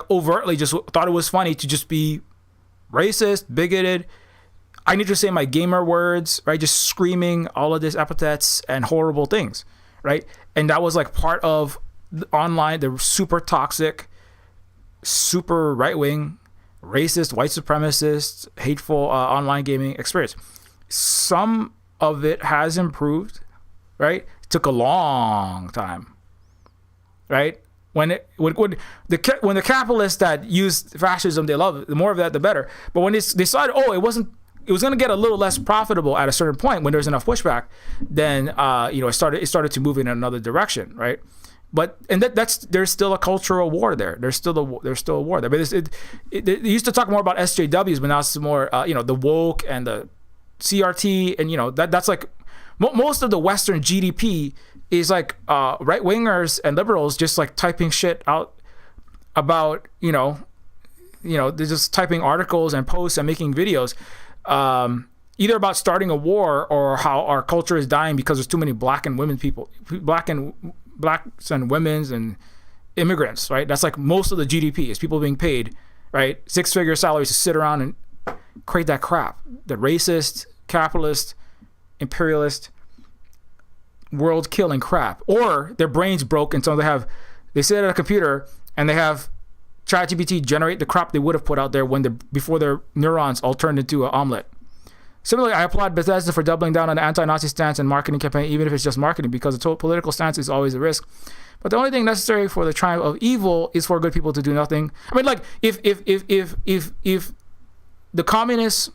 overtly just thought it was funny to just be racist, bigoted. I need to say my gamer words, right? Just screaming all of these epithets and horrible things, right? And that was like part of the online, the super toxic, super right-wing, racist, white supremacist, hateful online gaming experience. Some of it has improved, right? It took a long time, right? When the capitalists that used fascism, they love it. The more of that, the better. But when they decided, it was going to get a little less profitable at a certain point when there's enough pushback, then it started to move in another direction, right? But there's still a cultural war there. There's still a war there. But they used to talk more about SJWs, but now it's more the woke and the CRT, and that's like most of the Western GDP is like right wingers and liberals just like typing shit out about they're just typing articles and posts and making videos either about starting a war or how our culture is dying because there's too many blacks and women's and immigrants, right? That's like most of the GDP is people being paid, right, 6-figure salaries to sit around and create that crap. The racist, capitalist, imperialist, world-killing crap. Or their brains broke, and so they sit at a computer and they have ChatGPT generate the crap they would have put out there before their neurons all turned into an omelet. Similarly, I applaud Bethesda for doubling down on the anti-Nazi stance and marketing campaign, even if it's just marketing, because the political stance is always a risk. But the only thing necessary for the triumph of evil is for good people to do nothing. I mean, like, if the communists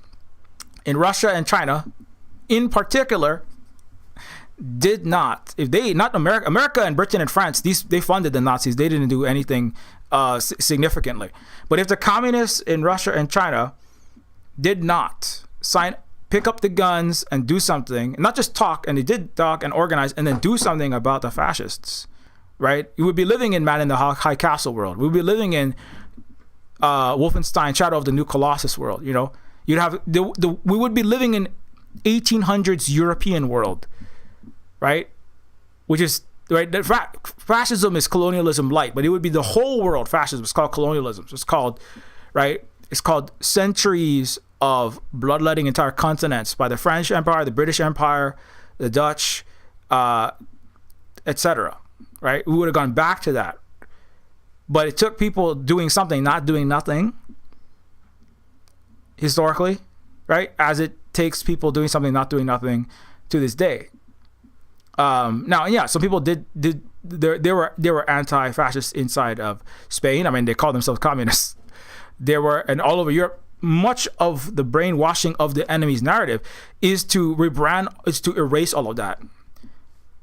in Russia and China, in particular, did not, if they, not America and Britain and France, they funded the Nazis. They didn't do anything significantly. But if the communists in Russia and China did not pick up the guns and do something, not just talk, and they did talk and organize and then do something about the fascists, right? You would be living in Man in the High Castle world. We would be living in Wolfenstein, Shadow of the New Colossus world. You know, you'd have we would be living in 1800s European world, right? Which is right. Fascism is colonialism light, but it would be the whole world. Fascism is called colonialism. So it's called, right? It's called centuries of bloodletting entire continents by the French Empire, the British Empire, the Dutch, etc. Right? We would have gone back to that. But it took people doing something, not doing nothing, historically, right? As it takes people doing something, not doing nothing to this day. Now, yeah, some people there were anti-fascists inside of Spain. I mean, they called themselves communists. There were, and all over Europe, much of the brainwashing of the enemy's narrative is to rebrand, is to erase all of that,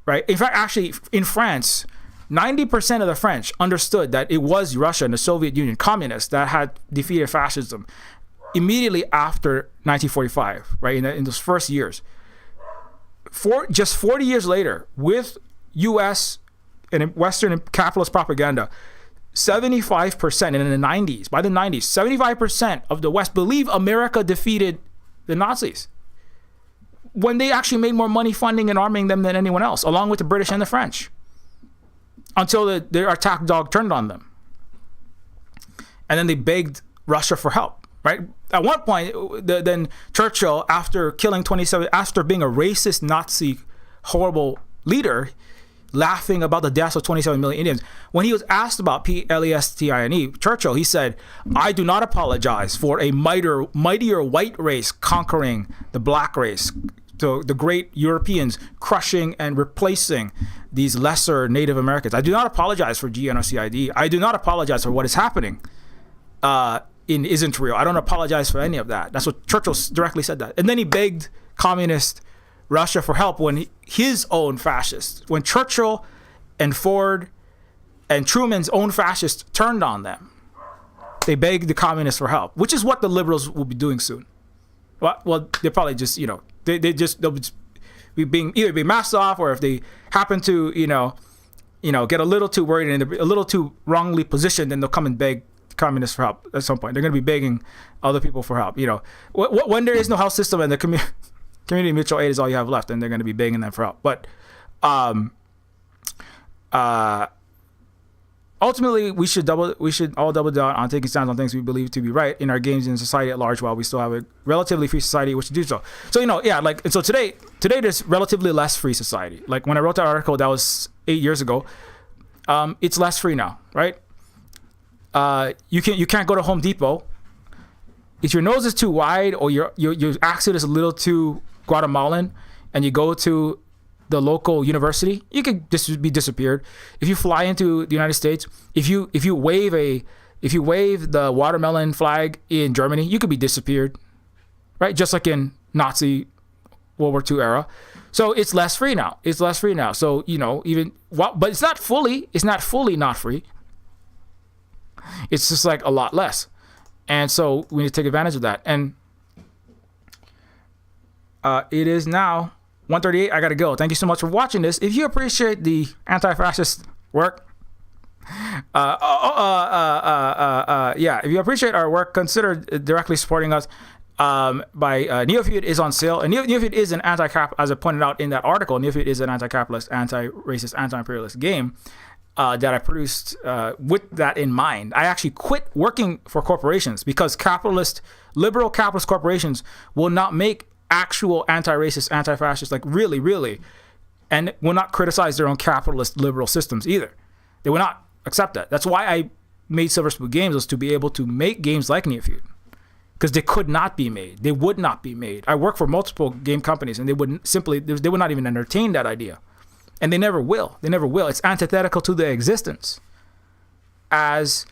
right? In fact, actually, in France, 90% of the French understood that it was Russia and the Soviet Union, communists, that had defeated fascism immediately after 1945, right? In those first years. Just 40 years later, with U.S. and Western capitalist propaganda, 75%, and in the 90s, by the 90s, 75% of the West believe America defeated the Nazis when they actually made more money funding and arming them than anyone else, along with the British and the French, until their attack dog turned on them. And then they begged Russia for help, right? At one point, then Churchill, after killing 27, after being a racist Nazi, horrible leader, laughing about the deaths of 27 million Indians, when he was asked about Palestine, Churchill, he said, "I do not apologize for a mightier white race conquering the black race, so the great Europeans crushing and replacing these lesser Native Americans. I do not apologize for genocide. I do not apologize for what is happening in Israel. I don't apologize for any of that." That's what Churchill directly said that. And then he begged communist Russia for help when his own fascists, when Churchill and Ford and Truman's own fascists turned on them, they begged the communists for help, which is what the liberals will be doing soon. Well, they're probably just, they'll be either be masked off, or if they happen to, get a little too worried and a little too wrongly positioned, then they'll come and beg communists for help at some point. They're going to be begging other people for help. When there is no health system and the community mutual aid is all you have left, and they're going to be begging them for help. But ultimately, we should all double down on taking stands on things we believe to be right in our games and society at large, while we still have a relatively free society which to do so. So so today there's relatively less free society. Like when I wrote that article, that was 8 years ago. It's less free now, right? You can't go to Home Depot if your nose is too wide, or your accent is a little too Guatemalan, and you go to the local university, you could just be disappeared. If you fly into the United States, if you wave the watermelon flag in Germany, you could be disappeared, right? Just like in Nazi World War II era. So it's less free now. So but it's not fully not free. It's just like a lot less. And so we need to take advantage of that. And it is now 1:38. I got to go. Thank you so much for watching this. If you appreciate the anti-fascist work, if you appreciate our work, consider directly supporting us. Neofeud is on sale. And Neofeud is an anti-capitalist, as I pointed out in that article. Neofeud is an anti-capitalist, anti-racist, anti-imperialist game that I produced with that in mind. I actually quit working for corporations because liberal capitalist corporations will not make actual anti-racist, anti-fascist, like really, and will not criticize their own capitalist liberal systems either. They will not accept that. That's why I made Silver Spoon Games, was to be able to make games like Neofeud, because they could not be made. They would not be made. I work for multiple game companies, and they would not even entertain that idea, and they never will. They never will. It's antithetical to their existence as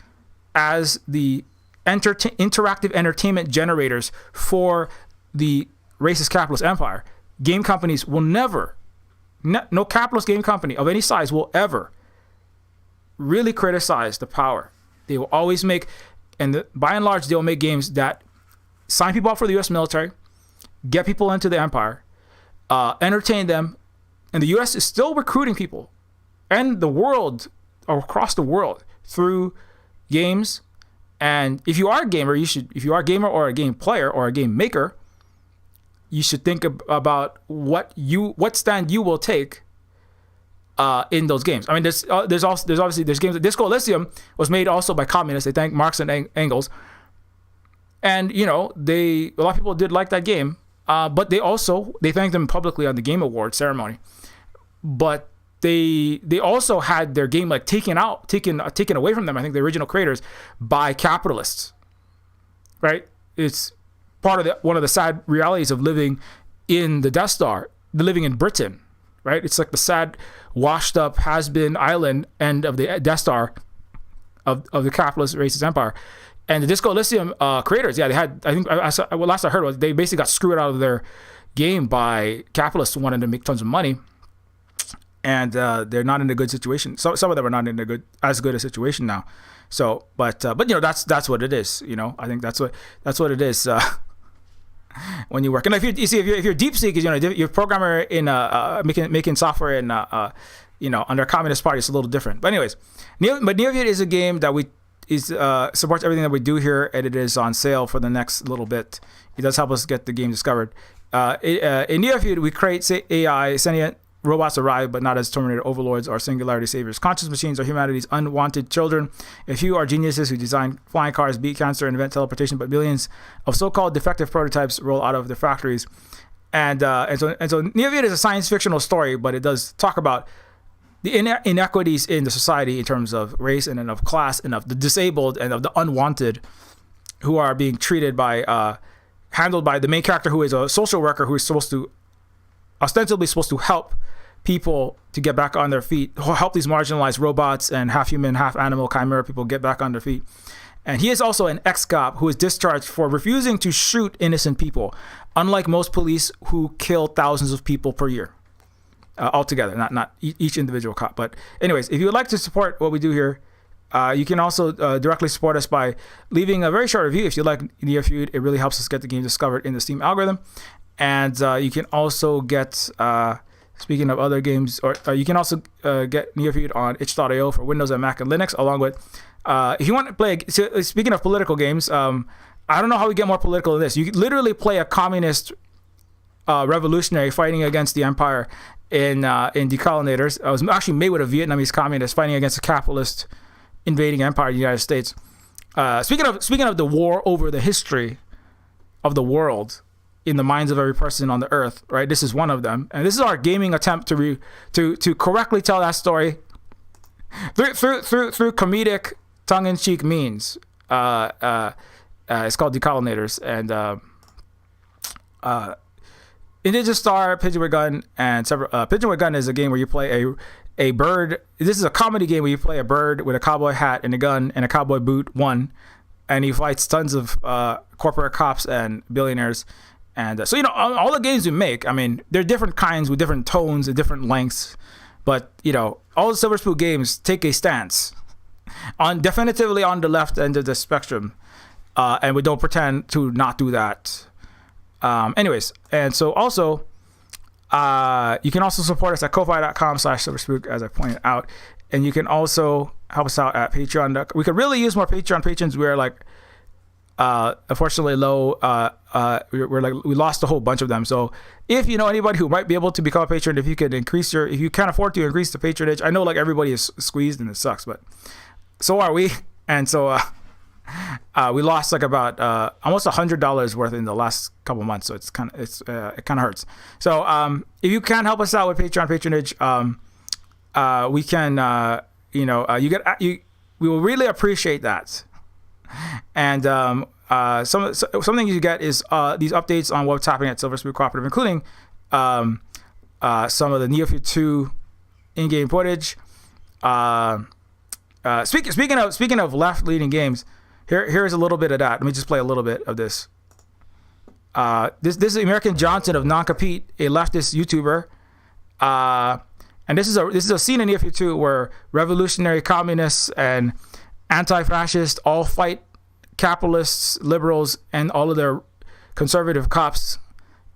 the interactive entertainment generators for the racist capitalist empire. Game companies will never, no capitalist game company of any size will ever really criticize the power. They will always make, and by and large, they'll make games that sign people up for the U.S. military, get people into the empire, entertain them, and the U.S. is still recruiting people, and the world, or across the world, through games. And if you are a gamer, if you are a gamer or a game player or a game maker, you should think about what stand you will take in those games. I mean, there's obviously games. Disco Elysium was made also by communists. They thank Marx and Engels, and a lot of people did like that game. But they thanked them publicly on the Game Awards ceremony. But they also had their game taken away from them. I think the original creators by capitalists. Right? It's part of one of the sad realities of living in the Death Star, living in Britain. Right? It's like the sad, washed up, has-been island end of the Death Star of the capitalist racist empire. And the Disco Elysium creators, they had, I think, last I heard was they basically got screwed out of their game by capitalists who wanted to make tons of money. And they're not in a good situation. So some of them are not in as good a situation now. So, but that's what it is. I think that's what it is when you work. And if you're deep seek, you're a programmer in making software in under a communist party, it's a little different. But anyways, Neofeud is a game that supports everything that we do here, and it is on sale for the next little bit. It does help us get the game discovered. In Neofeud, we create AI sentient robots arrive, but not as Terminator overlords or singularity saviors. Conscious machines are humanity's unwanted children. A few are geniuses who design flying cars, beat cancer, and invent teleportation, but millions of so-called defective prototypes roll out of their factories. And so Neofeud is a science fictional story, but it does talk about the inequities in the society in terms of race and of class and of the disabled and of the unwanted, who are being treated by handled by the main character, who is a social worker who is ostensibly supposed to help people to get back on their feet, help these marginalized robots and half human, half animal chimera people get back on their feet. And he is also an ex-cop who is discharged for refusing to shoot innocent people, unlike most police who kill thousands of people per year altogether, not each individual cop. But anyways, if you would like to support what we do here, you can also directly support us by leaving a very short review. If you like Neofeud, it really helps us get the game discovered in the Steam algorithm. And you can also get, speaking of other games, or you can also get Neofeud on itch.io for Windows and Mac and Linux, along with, if you want to play, speaking of political games, I don't know how we get more political than this. You literally play a communist revolutionary fighting against the empire in Decolonators. It was actually made with a Vietnamese communist fighting against a capitalist invading empire in the United States. Speaking of the war over the history of the world in the minds of every person on the earth, right? This is one of them, and this is our gaming attempt to correctly tell that story through comedic, tongue-in-cheek means. It's called Decolonators, and Ninja Star, Pigeon with Gun, and several. Pigeon with Gun is a game where you play a bird. This is a comedy game where you play a bird with a cowboy hat and a gun and a cowboy boot, and he fights tons of corporate cops and billionaires. And so, all the games we make, I mean, they're different kinds with different tones and different lengths. But, all the Silver Spoon games take a stance definitively on the left end of the spectrum. And we don't pretend to not do that. Anyways, and so also, you can also support us at ko-fi.com/silverspook, as I pointed out. And you can also help us out at Patreon. We could really use more Patreon patrons. We're unfortunately low. We lost a whole bunch of them. So if you know anybody who might be able to become a patron, if you can't afford to increase the patronage, I know everybody is squeezed and it sucks, but so are we. And so we lost about almost $100 worth in the last couple months. So it kind of hurts. So if you can help us out with Patreon patronage, we can we will really appreciate that. And something you get is these updates on what's happening at Silver Spoon Cooperative, including some of the Neofeud 2 in-game footage. Speaking of left-leaning games, here's a little bit of that. Let me just play a little bit of this. This is American Johnson of Non-Compete, a leftist YouTuber. And this is a scene in Neofeud 2 where revolutionary communists and anti-fascists all fight capitalists, liberals, and all of their conservative cops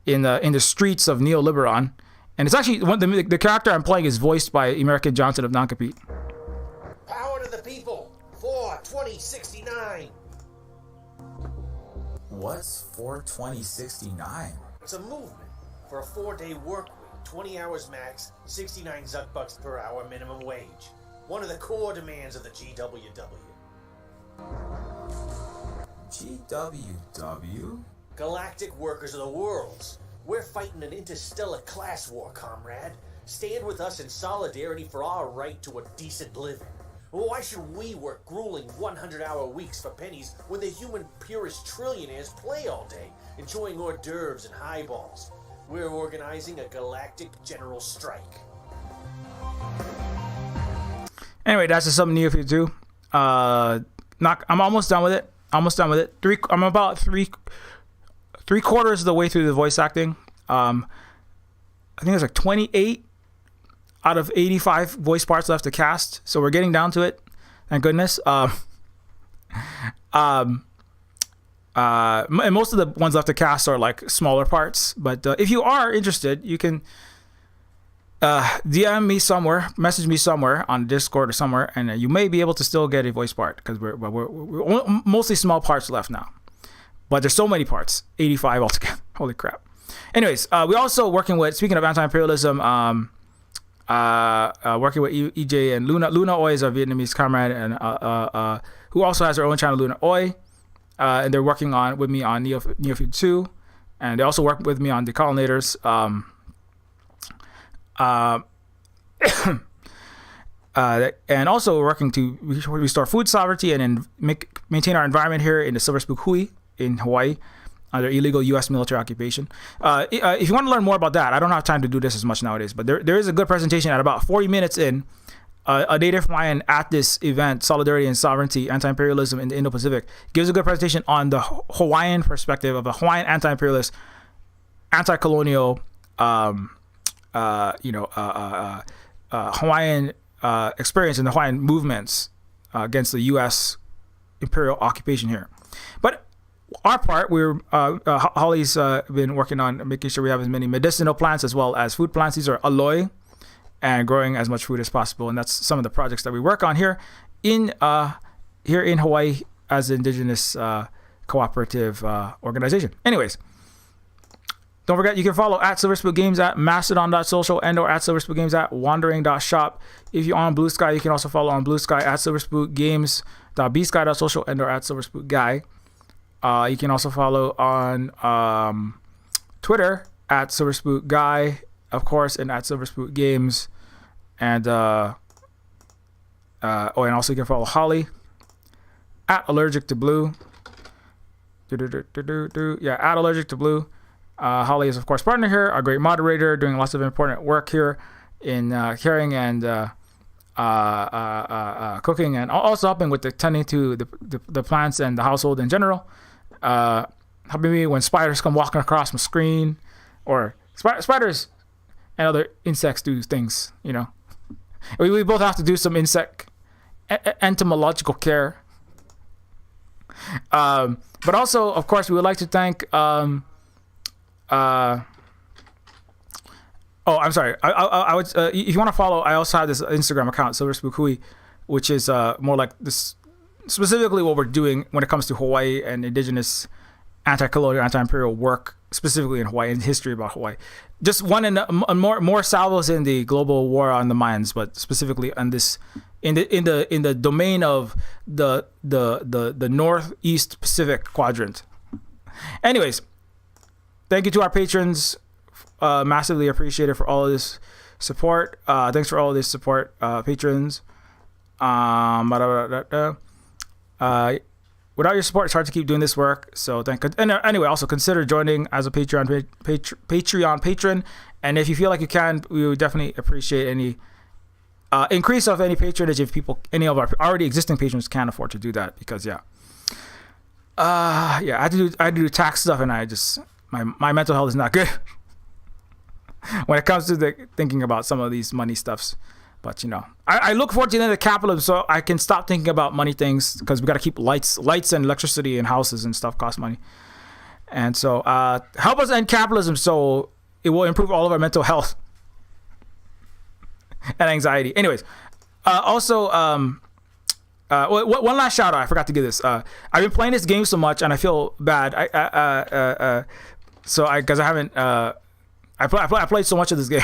in the streets of Neoliberon. And it's actually the character I'm playing is voiced by American Johnson of Non-Compete. Power to the people for 2069. What's 42069? It's a movement for a 4-day work week, 20 hours max, 69 zuck bucks per hour minimum wage. One of the core demands of the GWW. GWW? Galactic Workers of the Worlds. We're fighting an interstellar class war, comrade. Stand with us in solidarity for our right to a decent living. Why should we work grueling 100-hour weeks for pennies when the human purist trillionaires play all day, enjoying hors d'oeuvres and highballs? We're organizing a galactic general strike. Anyway, that's just something Neofeud 2. I'm almost done with it. I'm about three quarters of the way through the voice acting. I think there's like 28 out of 85 voice parts left to cast, so we're getting down to it. Thank goodness. And most of the ones left to cast are like smaller parts. But if you are interested, you can DM me somewhere, message me somewhere on Discord or somewhere, and you may be able to still get a voice part because we're mostly small parts left now. But there's so many parts, 85 altogether. Holy crap. Anyways, we also speaking of anti-imperialism, working with EJ and Luna. Luna Oi is our Vietnamese comrade, and who also has her own channel, Luna Oi. And they're working with me on Neofeud 2, and they also work with me on Decolonators. And also working to restore food sovereignty and maintain our environment here in the Silver Spook Hui in Hawaii under illegal U.S. military occupation. If you want to learn more about that, I don't have time to do this as much nowadays, but there is a good presentation at about 40 minutes in, a Native Hawaiian at this event, Solidarity and Sovereignty, Anti-Imperialism in the Indo-Pacific, gives a good presentation on the Hawaiian perspective of a Hawaiian anti-imperialist, anti-colonial, Hawaiian experience in the Hawaiian movements against the U.S. imperial occupation here. But our part, Holly's been working on making sure we have as many medicinal plants as well as food plants. These are aloe and growing as much food as possible. And that's some of the projects that we work on here in Hawaii as an indigenous cooperative organization. Anyways, don't forget, you can follow at Silver Spook Games at mastodon.social and or at Silver Spook Games at wandering.shop. If you're on Blue Sky, you can also follow on Blue Sky at silverspookgames.bsky.social and or at Silver Spook Guy. You can also follow on Twitter at Silver Spook Guy, of course, and at Silver Spook Games. And and also you can follow Holly at Allergic to Blue. Yeah, at Allergic to Blue. Holly is, of course, partner here, a great moderator, doing lots of important work here in caring and cooking, and also helping with the tending to the plants and the household in general. Helping me when spiders come walking across my screen, or spiders and other insects do things, you know. We both have to do some insect entomological care. But also, of course, we would like to thank I'm sorry. I would if you want to follow, I also have this Instagram account, Silver Spook Hui, which is more like this, specifically what we're doing when it comes to Hawaii and indigenous anti-colonial, anti-imperial work, specifically in Hawaii and history about Hawaii. Just one in more salvos in the global war on the mines, but specifically on this in the domain of the northeast Pacific quadrant. Anyways, thank you to our patrons. Massively appreciated for all of this support. Thanks for all of this support, patrons. We without your support, it's hard to keep doing this work. So anyway, also consider joining as a Patreon patron. And if you feel like you can, we would definitely appreciate any increase of any patronage if any of our already existing patrons can't afford to do that. Because I had to do tax stuff, and my mental health is not good when it comes to thinking about some of these money stuffs. But I look forward to the end of capitalism so I can stop thinking about money things, because we got to keep lights and electricity and houses and stuff cost money. And so help us end capitalism so it will improve all of our mental health and anxiety. Anyways, also one last shout out. I forgot to give this. I've been playing this game so much and I feel bad. Because I haven't. I played so much of this game.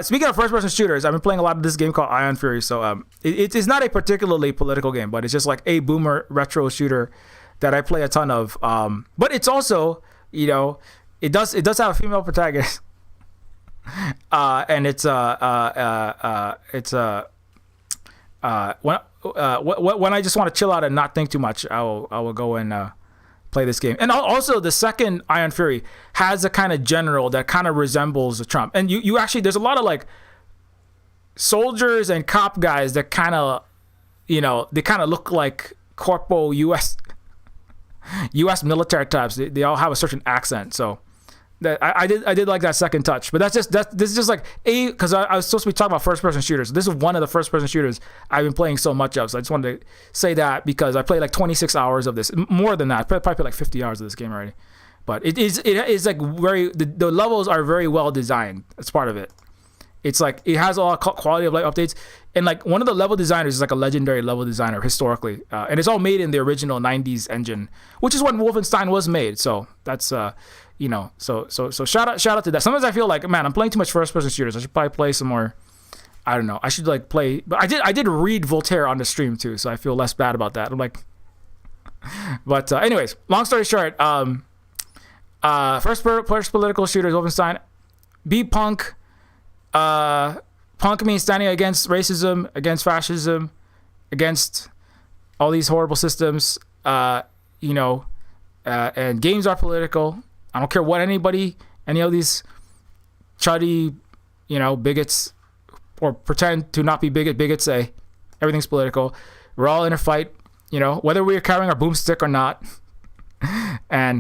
Speaking of first-person shooters, I've been playing a lot of this game called Ion Fury. So it's not a particularly political game, but it's just like a boomer retro shooter that I play a ton of. But it's also, it does have a female protagonist, and it's when I just want to chill out and not think too much, I will go and play this game. And also the second Ion Fury has a kind of general that kind of resembles a Trump. And you actually, there's a lot of like soldiers and cop guys that kind of, they kind of look like corpo US military types. They all have a certain accent. So that I did like that second touch. But this is just like because I was supposed to be talking about first person shooters. This is one of the first person shooters I've been playing so much of. So I just wanted to say that because I played like 26 hours of this, more than that. I probably played like 50 hours of this game already. But it is like the levels are very well designed. That's part of it. It's like it has a lot of quality of life updates, and like one of the level designers is like a legendary level designer historically, and it's all made in the original 90s engine, which is when Wolfenstein was made. So that's so shout out to that. Sometimes I feel like, man, I'm playing too much first person shooters. I should probably play some more. I don't know. I should like play, but I did read Voltaire on the stream too, so I feel less bad about that. I'm like, but anyways, long story short, first political shooters, Wolfenstein, be punk. Punk means standing against racism, against fascism, against all these horrible systems. And games are political. I don't care what any of these chuddy, bigots or pretend to not be bigots say. Everything's political. We're all in a fight, whether we're carrying our boomstick or not. And